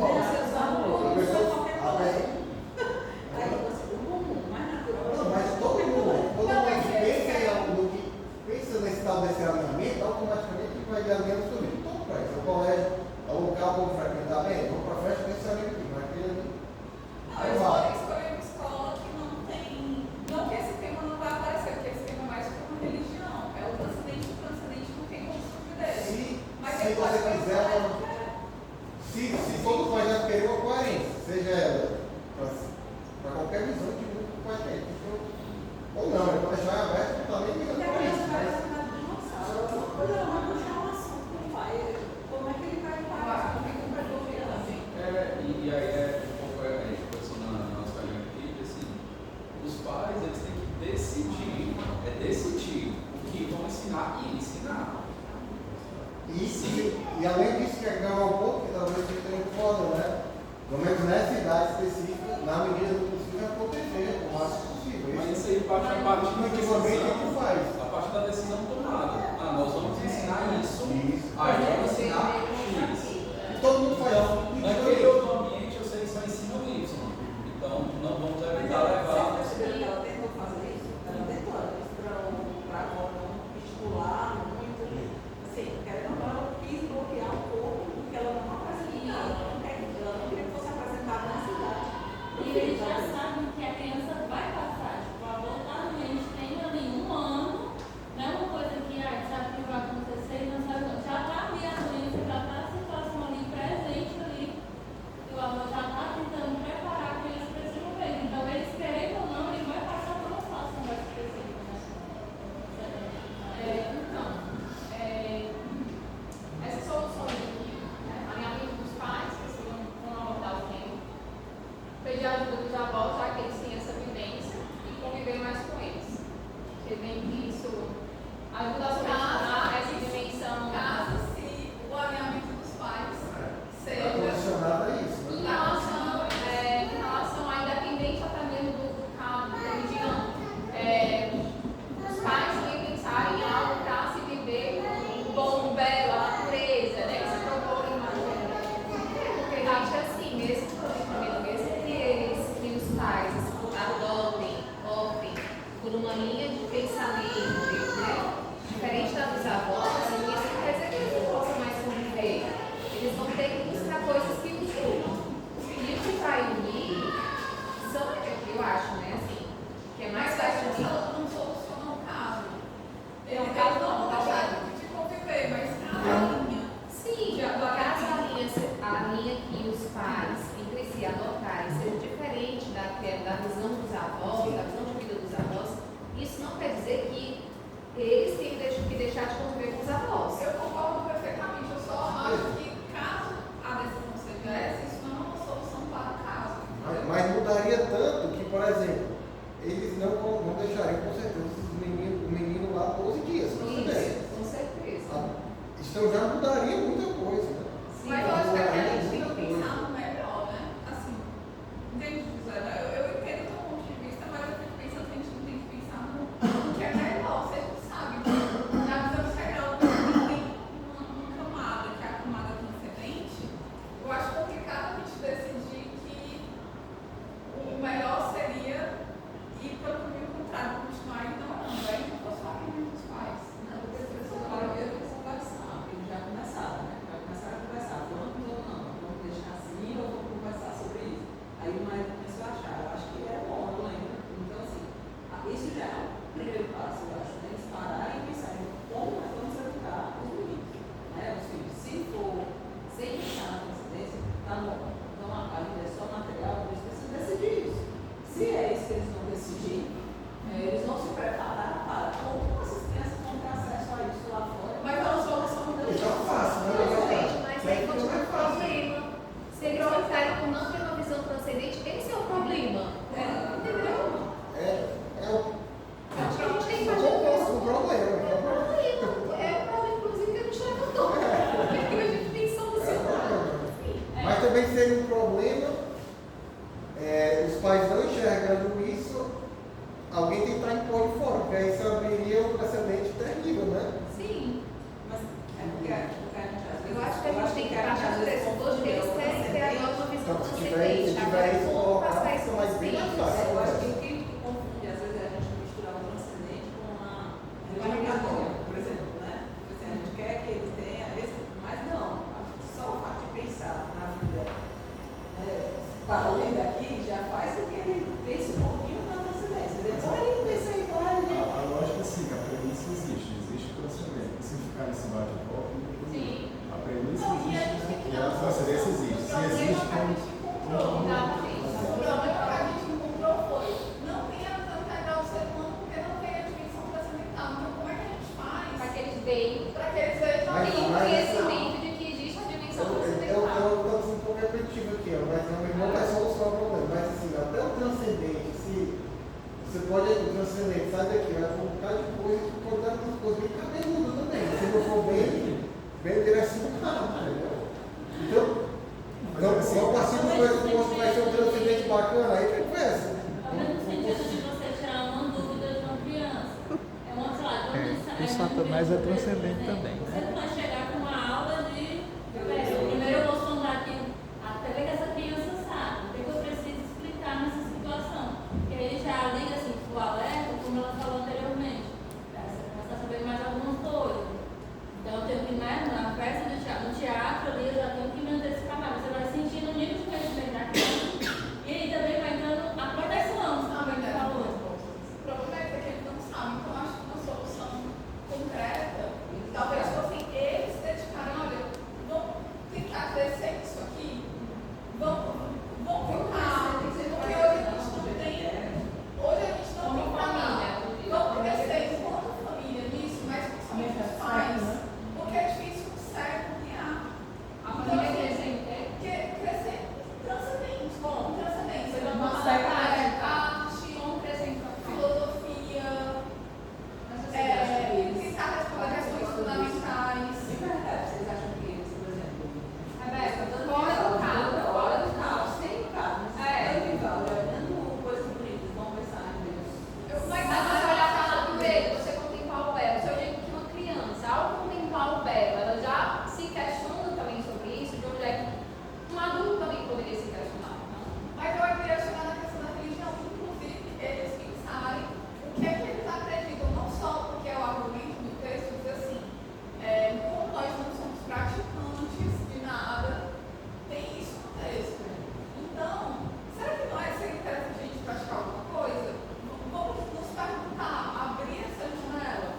Aí você o comum, mais natural. Não, mas todo mundo que pensa nesse tal desse alinhamento, automaticamente vai de alinhamento sobre todo o país. O colégio é o local para frequentar bem, vamos para a festa desse alinhamento aqui, mas aquele ali. Eu escolhi uma escola que não tem. Não que esse tema não vai aparecer, porque esse tema é mais como uma religião. É o transcendente não tem como fugir dele. Mas Se ele você pode ser quiser, um colégio que é. se todo pai já querer uma coerência, seja ela para qualquer visão de mundo que vai ter. Ou não, ele pode deixar aberto, não está nem ligando Porque a para isso. criança vai Mas sentar de uma sala, alguma coisa, ela vai puxar um assunto com o pai. Como é que ele vai Eu parar? acho que tem que resolver assim. E aí é um pouco a gente pensou na nossa linha aqui, que assim, os pais eles têm que decidir o que vão ensinar e ensinar. e além disso, quer ganhar um pouco, que talvez seja muito foda, né? Pelo menos nessa idade específica, na medida do possível, é proteger o máximo possível. Mas isso aí parte a partir da Definitivamente, decisão. o que faz? A partir da decisão tomada. Ah, nós vamos ensinar isso. Isso. Ah, eu vou ensinar X. E todo mundo faz Então, isso. naquele outro ambiente, eu sei que só ensina o Y. Então, não vamos evitar levar. Você percebeu que ela tentou fazer isso? Ela tentou, ela disse para a avó não estimular muito. Assim, querendo ou não, ela quis bloquear um pouco, porque ela não apresentou. Ela não queria que fosse apresentada na cidade. E eles já sabem que a criança vai passar. Tipo, a avó tá doente, treino nenhum, também seria um problema, os pais não enxergando isso, alguém tem que estar em pó de fora, porque aí isso abriria um precedente terrível, né? Sim. Mas é porque Eu acho que a gente tem que partir do pressuposto que eles querem ter agora uma visão Então, se tiver transcendente. isso Agora, como colocado, passar isso fica para mais os bem mais filhos? fácil. eu acho que o que confunde, às vezes, é a gente misturar o transcendente com a religião, por exemplo, né? Tipo assim, a gente quer que eles tenham esse, mas não, só o fato de pensar na vida para além daqui já faz com que ele pense um pouquinho na transcendência. Depois ele pensa igual ali. A lógica é assim, que a premissa existe o transcendente. Se ficar nesse bate-volta, Sim. a premissa Não, e a existe gente tem que e a transcendência existe. Se existe, como Exatamente. O problema que a gente encontrou foi, não tem a visão integral do ser humano porque não tem a dimensão transcendental. Então, como é que a gente faz Para que eles vejam para que eles vejam Mas- tem um mas- conhecimento de que existe a dimensão transcendental. Eu estou um pouco repetitivo aqui, mas não vai solucionar o problema. Mas assim, até o transcendente, se você pode, o transcendente, sai daqui, vai para um bocado de coisa que pode dar umas coisas bem cabeludas também. Se não for bem direcionado, entendeu? Então, vamos partir do pressuposto que vai ser um transcendente bacana, aí que conhece. Ao mesmo sentido de você tirar uma dúvida de uma criança. É uma, sei lá, O Satanás é transcendente também, né? Você não vai chegar com uma aula de. Primeiro eu vou sondar aqui, até ver que essa criança sabe. O que eu preciso explicar nessa situação? Porque aí já liga assim, o alerta, como ela falou anteriormente. Essa criança está sabendo mais algumas coisas. Então eu tenho que, né, na festa do teatro ali, eu já tenho que me antecipar mais. Você vai sentindo o nível de conhecimento da criança. E aí também vai entrando a proteção, como ele falou. O problema é que eles não sabem, então acho que uma solução concreta, talvez fossem eles se dedicarem, olha, vamos tentar crescer isso aqui, vamos focar, porque hoje a gente não tem canal. Vamos crescer enquanto família nisso, mas principalmente os pais, porque é difícil o cego criar. A família crescer em quê? Crescer transcendente, transcendência, Não consegue arte, Como crescer em filosofia, na sociedade? tentar responder questões fundamentais. De verdade, vocês acham que eles, por exemplo, Rebeca, fora do carro, fora do carro. sem o carro, olhando coisas bonitas, vão pensar em Deus. Mas se você olhar para a natureza, você contemplar o belo. Se eu digo que uma criança, ao contemplar o belo, ela já se questiona também sobre isso, de onde é que um adulto também poderia se questionar. Não? Mas eu queria chegar na questão da religião, inclusive eles pensarem o que é que eles acreditam, não só porque é o argumento do texto, diz assim, como nós não somos praticantes de nada, tem isso no texto. Então, será que não seria interessante a gente praticar alguma coisa? Vamos nos perguntar, abrir essa janela.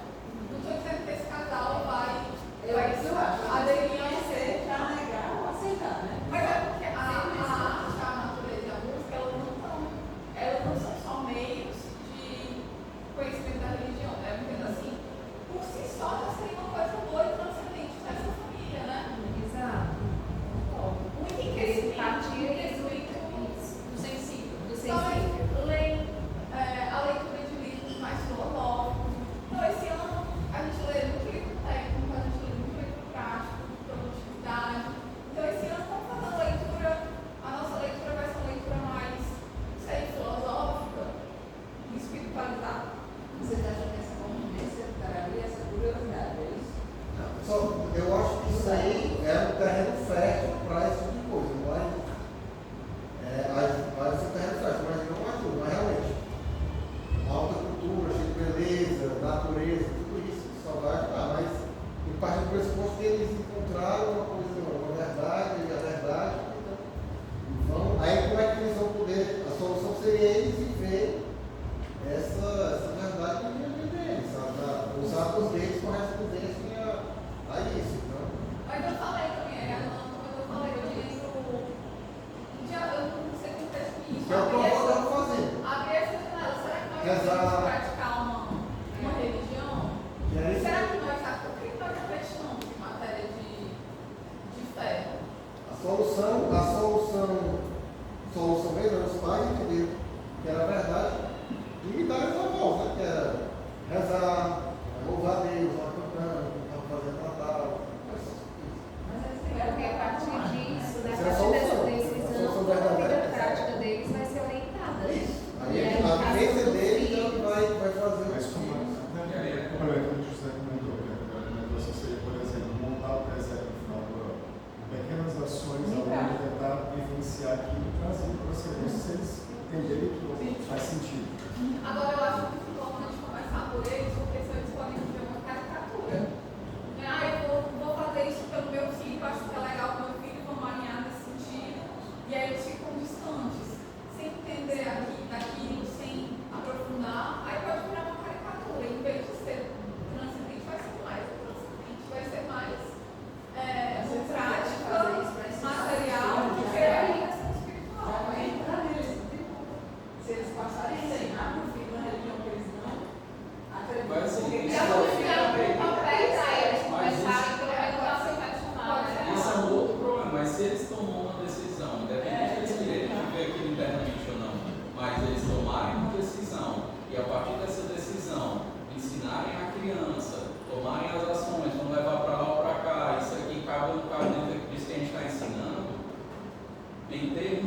Não estou dizendo que esse casal vai aderir a ser já negar ou aceitar, né? mas é porque a arte, a natureza e a música, elas não são só meios de conhecimento da religião, né? Porque assim, por si só já seria uma coisa boa e transcendente para essa família, né? Exato. Um enriquecimento, Do sensível. Do também sensível. a leitura de livros mais filosóficos. Então, esse ano a gente lê muito livro técnico, a gente lê muito livro prático, de produtividade. Então, esse ano estamos fazendo a nossa leitura vai ser uma leitura mais, não sei, filosófica, espiritualizada. Vocês acham que essa convivência traria essa curiosidade, é isso? Eu acho que isso aí é um terreno fértil para esse tipo de coisa, vai ser um terreno fértil, mas não ajuda, mas realmente. Alta cultura, cheia de beleza, natureza, tudo isso só vai ajudar, mas em parte do pressuposto que eles encontraram uma coisa, uma verdade, e a verdade, então, aí como é que eles vão poder, a solução seria eles viver essa verdade na vida deles, sabe? Os atos deles correspondessem a isso, então. Mas eu falei também, eu lembro, eu não sei como é isso, Que é o que eu vou fazer. abrir essa janela. Será que nós Exato. vamos praticar uma religião? E aí, Será que nós acreditamos em matéria de fé? Solução mesmo, os pais entenderam que era verdade e me deram essa voz, né? Que era rezar, louvar a Deus, lá cantando, fazendo Natal, essas coisas. Mas assim, é porque a partir disso, Essa é a a partir solução.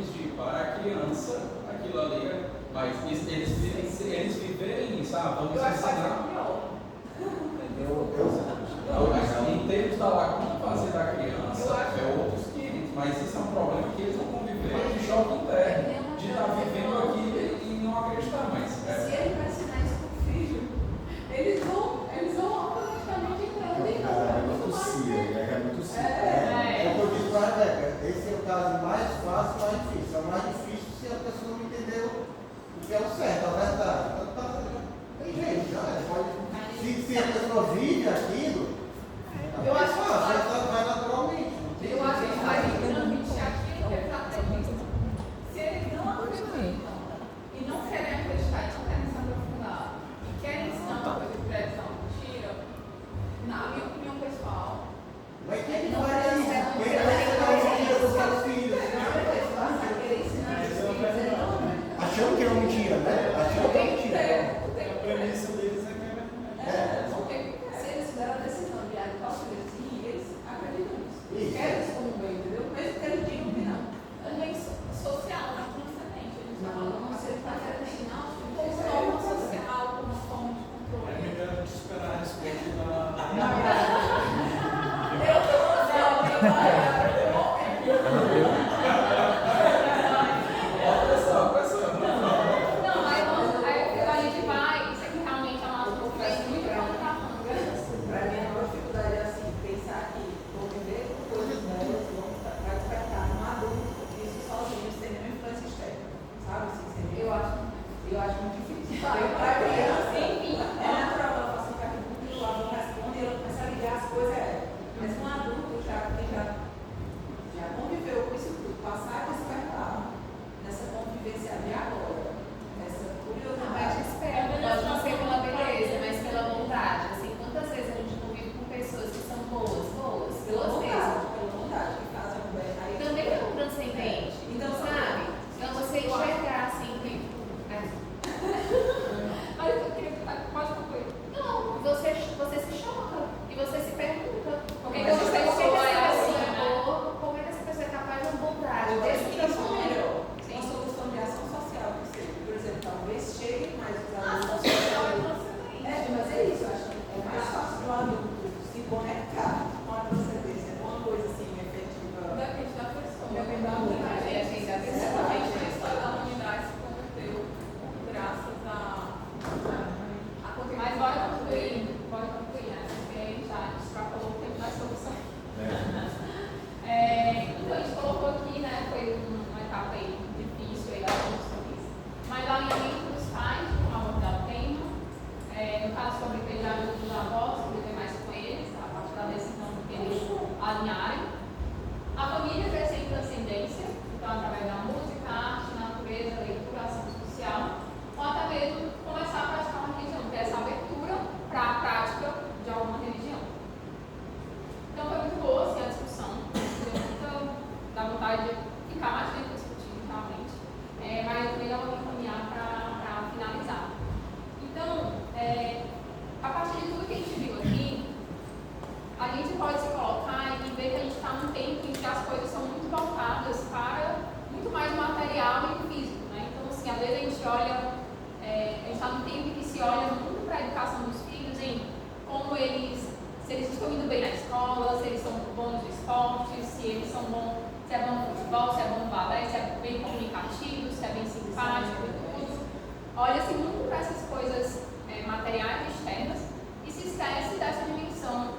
diz de para a criança, aquilo ali, mas eles viverem isso, vamos Eu acho que vai ser ensinar. pior. Não, mas em termos da lacuna fazer da criança, é outros 500, mas isso é um problema que eles vão conviver de choque interno, de estar vivendo aquilo e não acreditar mais. Se ele vai ensinar isso pro filho, eles vão automaticamente entrar dentro. É muito simples. É o que eu disse para a Rebeca, esse é o caso mais fácil e mais difícil. É o mais difícil se a pessoa não entendeu o que é o certo, a verdade. Então, tem jeito, se a pessoa vive aquilo, Eu acho que vai naturalmente. Eu acho que vai transmitir aquilo que eles acreditam. Se eles não acreditam e não querem acreditar e não querem se aprofundar e querem ensinar uma coisa que eles não mentira, na minha opinião pessoal, Mas quem que vai isso? Quem vai ensinar mentira para os seus filhos? Achando que é uma mentira, né? Achando que é uma mentira. A premissa deles é que Se eles fizeram a decisão de ir para os filhos e eles acreditam nisso. Querem isso como bem, entendeu? Mesmo que eles digam que não. a lei social, não transcendente. A gente está falando Não, você está querendo ensinar os filhos. como norma social, como forma de é controle. melhor a gente esperar a resposta da. Eu estou Não, aí a gente vai, isso aqui realmente é uma coisa muito contramanga. Para mim, a maior dificuldade é assim, pensar que vou viver com coisas novas, vai despertar um adulto, isso sozinho, sem nenhuma influência externa. Sabe? Assim, sem Eu acho muito difícil. Para criança, é natural ela faça um pergunta e o aluno responde e ela começa a ligar as coisas. Mas um adulto que já conviveu com isso tudo, passar a despertar nessa convivência de agora, nessa curiosidade. Pode não ser pela beleza, mas pela vontade. Assim, quantas vezes a gente convive com pessoas que são boas mesmo. Pela vontade que fazem o bem. Aí Também é um transcendente. Então, sabe? Então você enxergar assim, Mas eu queria pode concluir. não, você se choca e você se pergunta por que Mas essa essa pessoa pessoa é é assim, assim, né? como é que essa pessoa é capaz de uma bondade, eu desse acho que isso é tamanho? melhor. Sim. Uma solução de ação social que seja. Por exemplo, talvez chegue mais os a alunos. social é transcendente. Mas é isso, eu acho que é mais fácil para o adulto se conectar com a transcendência, com uma coisa assim, efetiva. Depende da pessoa. Depende da humanidade. É, assim, da pessoa. A história da humanidade se converteu graças a Mas bora concluir, né? Porque a gente já extrapolou o tempo da solução. Então a gente colocou aqui, né? Foi uma etapa aí difícil aí da soluções. Mas o alinhamento dos pais, de como abordar o tema, no caso sobre o treinamento dos avós, conviver mais com eles, a partir da decisão que eles alinharem. A família crescer em transcendência, então através da música, arte, natureza, leitura, ação social, ou até mesmo começar a praticar uma religião, que é essa abertura para a prática de alguma religião. Então foi muito boa assim, a discussão, deu muita dá vontade de ficar mais tempo discutindo realmente, mas eu também já vou encaminhar para finalizar. Então, a partir de tudo que a gente viu aqui, a gente pode se colocar e ver que a gente está num tempo em que as coisas são muito voltadas para muito mais material e físico, né? Então, assim, às vezes a gente olha, a gente está num tempo em que se olha muito para a educação dos filhos, em como se eles estão indo bem na escola, se eles são bons no esporte, se eles são bons, se é bom no futebol, se é bom no balé, se é bem comunicativo, se é bem simpático e tudo. Olha-se muito para essas coisas materiais e externas e se esquece dessa dimensão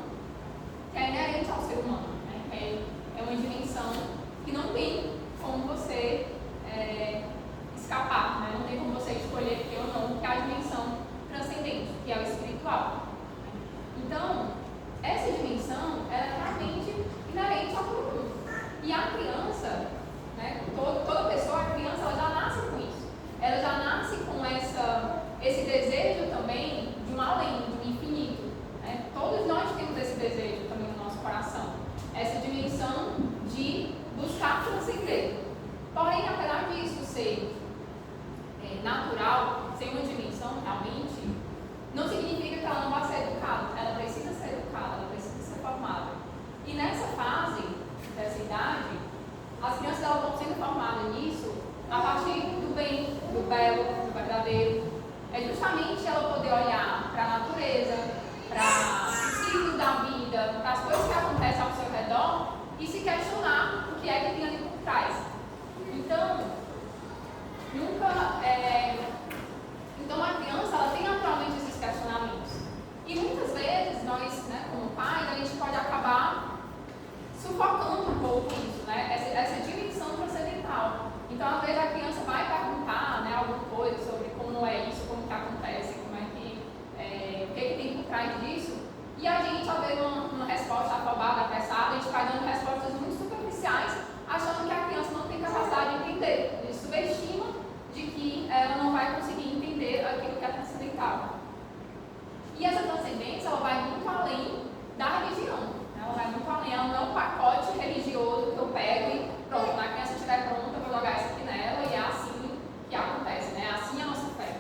que é inerente ao ser humano, né? Que é uma dimensão que não tem como você escapar, né? Não tem como você escolher que ou não, que é a dimensão transcendente, que é o espiritual. Então, essa dimensão ela é realmente inerente ao todo mundo. E a criança, né? Toda pessoa, a criança, ela já nasce com isso. Ela já nasce com esse desejo também de um além, de um infinito. Né? Todos nós temos esse desejo também no nosso coração. Essa dimensão de buscar transcender. Porém, apesar disso ser natural, ser uma dimensão realmente, não significa que ela não vai ser educada. Ela precisa ser educada, ela precisa ser formada. E nessa fase, dessa idade, as crianças elas vão sendo formadas nisso a partir do bem, do belo, do verdadeiro. É justamente ela poder olhar para a natureza, para o ciclo da vida, para as coisas que acontecem ao seu redor e se questionar o que é que tem ali por trás. Então, então a criança ela tem naturalmente esses questionamentos. E muitas vezes nós, né, como pais, a gente pode acabar sufocando um pouco isso, né, essa dimensão transcendental. Então, às vezes a criança vai perguntar, né, alguma coisa sobre como é isso, como que acontece, como é que, o que tem por trás disso. E a gente, às vezes, numa resposta afobada, apressada, a gente vai dando respostas muito superficiais, achando que a criança não tem capacidade de entender. A gente subestima de que ela não vai conseguir entender aquilo que é transcendental. E essa transcendência, ela vai muito além da religião. Né? Ela vai muito além, ela não é um pacote religioso que eu pego e pronto, quando a criança estiver pronta, eu vou jogar isso aqui nela e é assim que acontece, né? Assim é a nossa fé.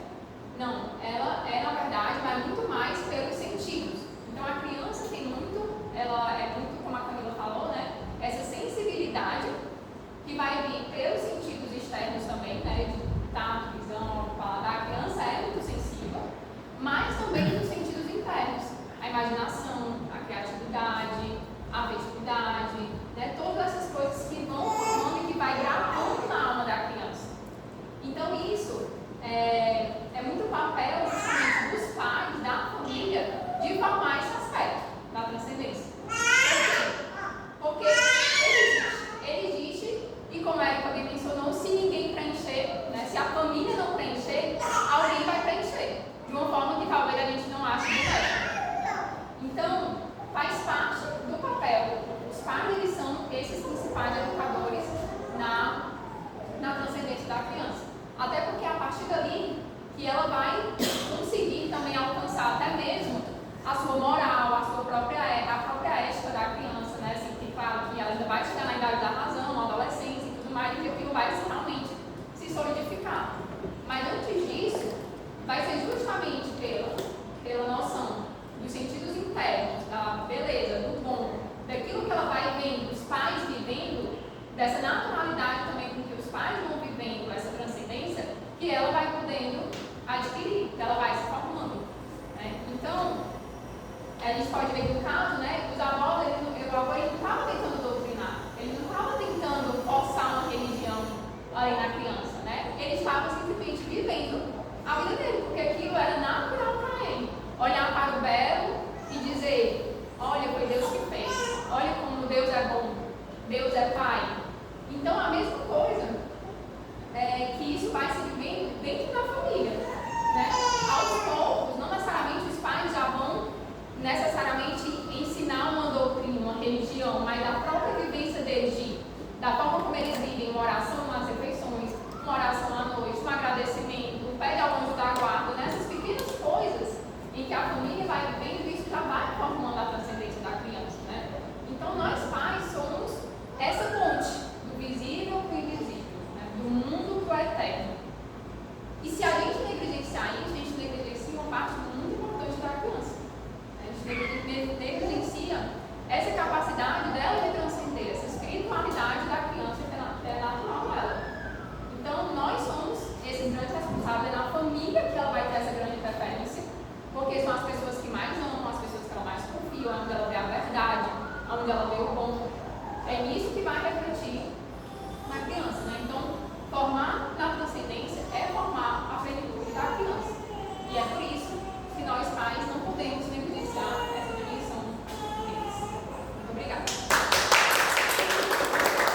Não, ela na verdade, vai muito mais pelos sentidos. Então a criança tem muito, ela é muito, como a Camila falou, né? Essa sensibilidade que vai vir pelos sentidos externos também, né? De tato, visão, paladar. A criança é muito sensível, mas também nos sentidos internos. A imaginação, a criatividade, a afetividade, né? Todas essas coisas que vão formando e que vai gravando na alma da criança. Então isso é muito papel justamente dos pais, da família, de formar esse aspecto da transcendência. Por quê? Porque ele existe e, como a Erika bem mencionou, se ninguém preencher, né, se a família não preencher, alguém vai preencher, de uma forma que talvez a gente não ache correta. Então, faz parte do papel. Os pais, eles são esses principais educadores na transcendência da criança. Até porque é a partir dali que ela vai conseguir também alcançar até mesmo a sua moral, a própria ética da criança, né? Assim, que claro que ela ainda vai chegar na idade da razão, na adolescência e tudo mais, e aquilo vai realmente se solidificar. Mas antes disso, vai ser justamente pela noção dos sentidos internos, da beleza, do bom, daquilo que ela vai vendo, os pais vivendo, dessa naturalidade também com que os pais vão vivendo essa transcendência, que ela vai podendo adquirir, que ela vai se formando. Né? Então, a gente pode ver que no caso, né, os avós, o avô não estava tentando doutrinar, ele não estava tentando forçar uma religião ali na criança, né? Ele estava simplesmente vivendo a vida dele, porque aquilo era natural para ele. Olhar para o belo e dizer, olha, foi Deus que fez, olha como Deus é bom, Deus é Pai. Então, a mesma